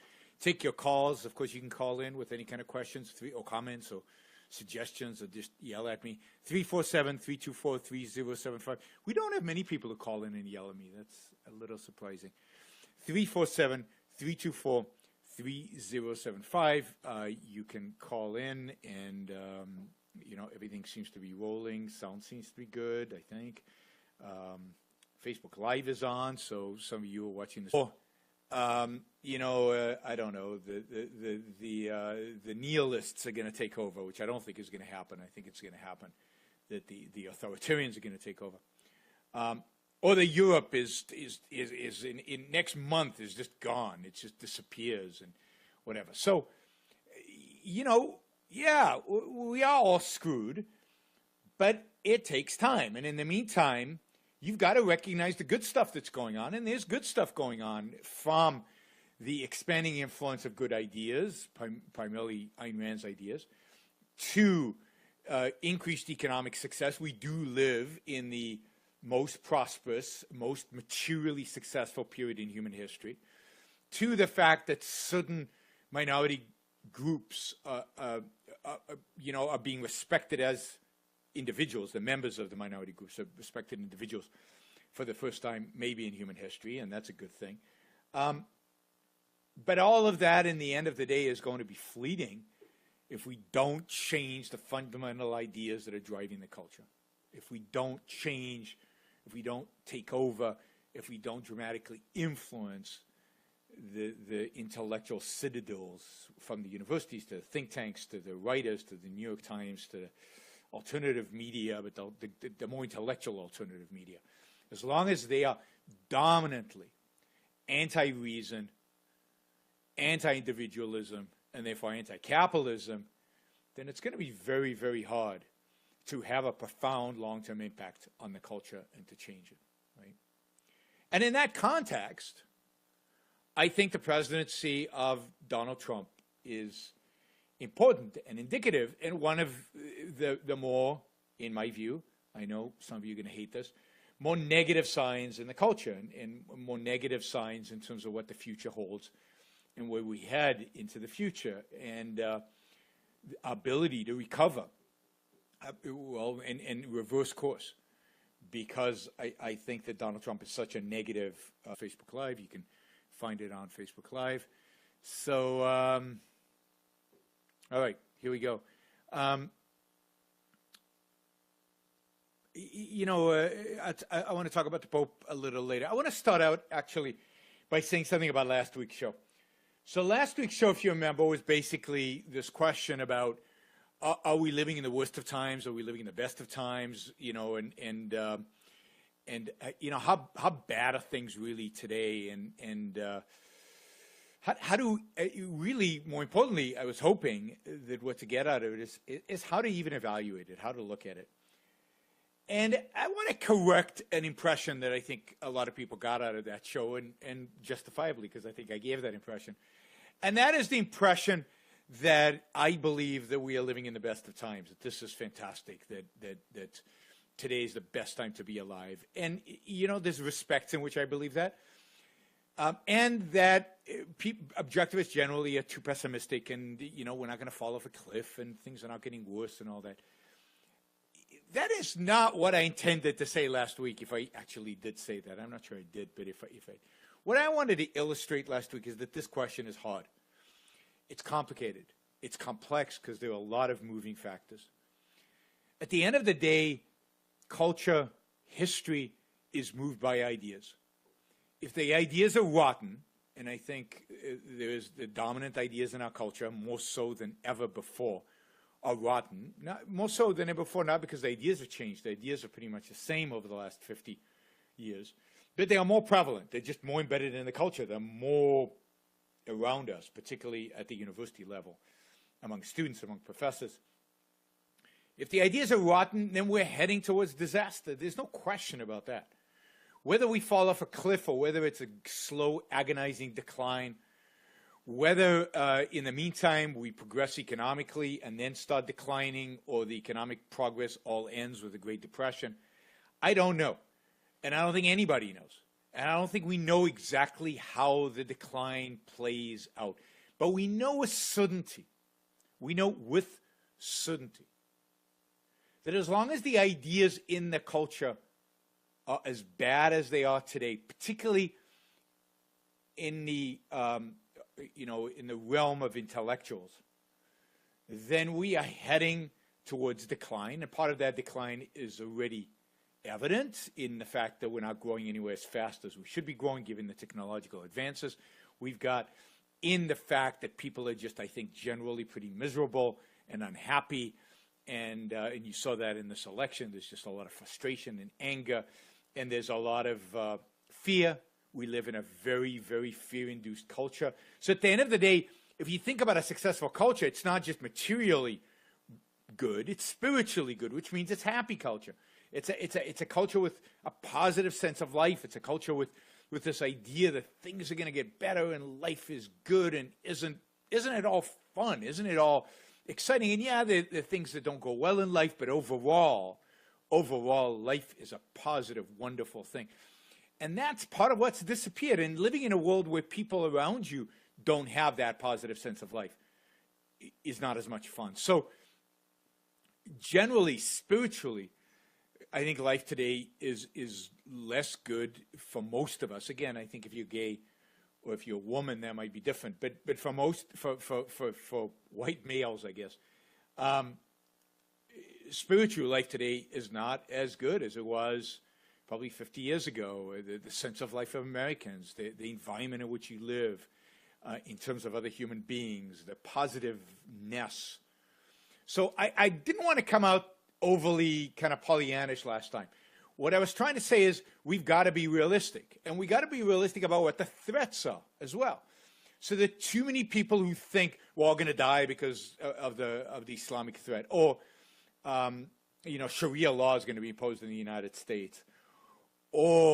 Take your calls. Of course, you can call in with any kind of questions or comments or suggestions, or just yell at me. 347-324-3075. We don't have many people who call in and yell at me. That's a little surprising. 347-324-3075. You can call in, and you know, everything seems to be rolling. Sound seems to be good, I think. Facebook Live is on, so some of you are watching this. You know, I don't know. The nihilists are going to take over, which I don't think is going to happen. I think it's going to happen that the authoritarians are going to take over, or the Europe is in next month is just gone. It just disappears and whatever. So, you know, yeah, we are all screwed, but it takes time, and in the meantime, you've got to recognize the good stuff that's going on, and there's good stuff going on from the expanding influence of good ideas, primarily Ayn Rand's ideas, to increased economic success. We do live in the most prosperous, most materially successful period in human history, to the fact that certain minority groups, you know, are being respected as individuals. The members of the minority groups are respected individuals for the first time maybe in human history, and that's a good thing. But all of that in the end of the day is going to be fleeting if we don't change the fundamental ideas that are driving the culture. If we don't change, if we don't take over, if we don't dramatically influence the intellectual citadels, from the universities to the think tanks to the writers to the New York Times to the alternative media, but the more intellectual alternative media. As long as they are dominantly anti-reason, anti-individualism, and therefore anti-capitalism, then it's going to be very, very hard to have a profound long-term impact on the culture and to change it, right? And in that context, I think the presidency of Donald Trump is important and indicative, and one of the more, in my view, I know some of you are going to hate this, more negative signs in the culture, and more negative signs in terms of what the future holds and where we head into the future, and ability to recover, and reverse course because I think that Donald Trump is such a negative. Facebook Live, you can find it on Facebook Live. So, all right, here we go. I want to talk about the Pope a little later. I want to start out actually by saying something about last week's show. So last week's show, if you remember, was basically this question about are we living in the worst of times? Are we living in the best of times? How bad are things really today? How do really, more importantly, I was hoping that what to get out of it is how to even evaluate it, how to look at it. And I want to correct an impression that I think a lot of people got out of that show, and justifiably, because I think I gave that impression. And that is the impression that I believe that we are living in the best of times, that this is fantastic, that today is the best time to be alive. And, there's respects in which I believe that. And that objectivists generally are too pessimistic and, we're not going to fall off a cliff and things are not getting worse and all that. That is not what I intended to say last week, if I actually did say that. I'm not sure I did, but if I what I wanted to illustrate last week is that this question is hard. It's complicated. It's complex because there are a lot of moving factors. At the end of the day, culture, history is moved by ideas. If the ideas are rotten, and I think there's the dominant ideas in our culture, more so than ever before, are rotten. Not, more so than ever before, not because the ideas have changed. The ideas are pretty much the same over the last 50 years. But they are more prevalent. They're just more embedded in the culture. They're more around us, particularly at the university level, among students, among professors. If the ideas are rotten, then we're heading towards disaster. There's no question about that. Whether we fall off a cliff or whether it's a slow, agonizing decline, whether in the meantime we progress economically and then start declining, or the economic progress all ends with the Great Depression, I don't know. And I don't think anybody knows. And I don't think we know exactly how the decline plays out. But we know with certainty, that as long as the ideas in the culture are as bad as they are today, particularly in the in the realm of intellectuals, then we are heading towards decline. And part of that decline is already evident in the fact that we're not growing anywhere as fast as we should be growing, given the technological advances we've got, in the fact that people are just, I think, generally pretty miserable and unhappy. And you saw that in this election. There's just a lot of frustration and anger, and there's a lot of fear. We live in a very, very fear-induced culture. So at the end of the day, if you think about a successful culture, it's not just materially good, it's spiritually good, which means it's happy culture. It's a culture with a positive sense of life. It's a culture with this idea that things are going to get better and life is good, and isn't it all fun? Isn't it all exciting? And yeah, there are things that don't go well in life, but overall, life is a positive, wonderful thing. And that's part of what's disappeared. And living in a world where people around you don't have that positive sense of life is not as much fun. So generally, spiritually, I think life today is less good for most of us. Again, I think if you're gay or if you're a woman, that might be different. But for most, for white males, I guess, spiritual life today is not as good as it was probably 50 years ago. The sense of life of Americans, the environment in which you live, in terms of other human beings, the positiveness. So I didn't want to come out overly kind of Pollyannish last time. What I was trying to say is we've got to be realistic, and we got to be realistic about what the threats are as well. So there are too many people who think we're all going to die because of the Islamic threat, or Sharia law is going to be imposed in the United States, or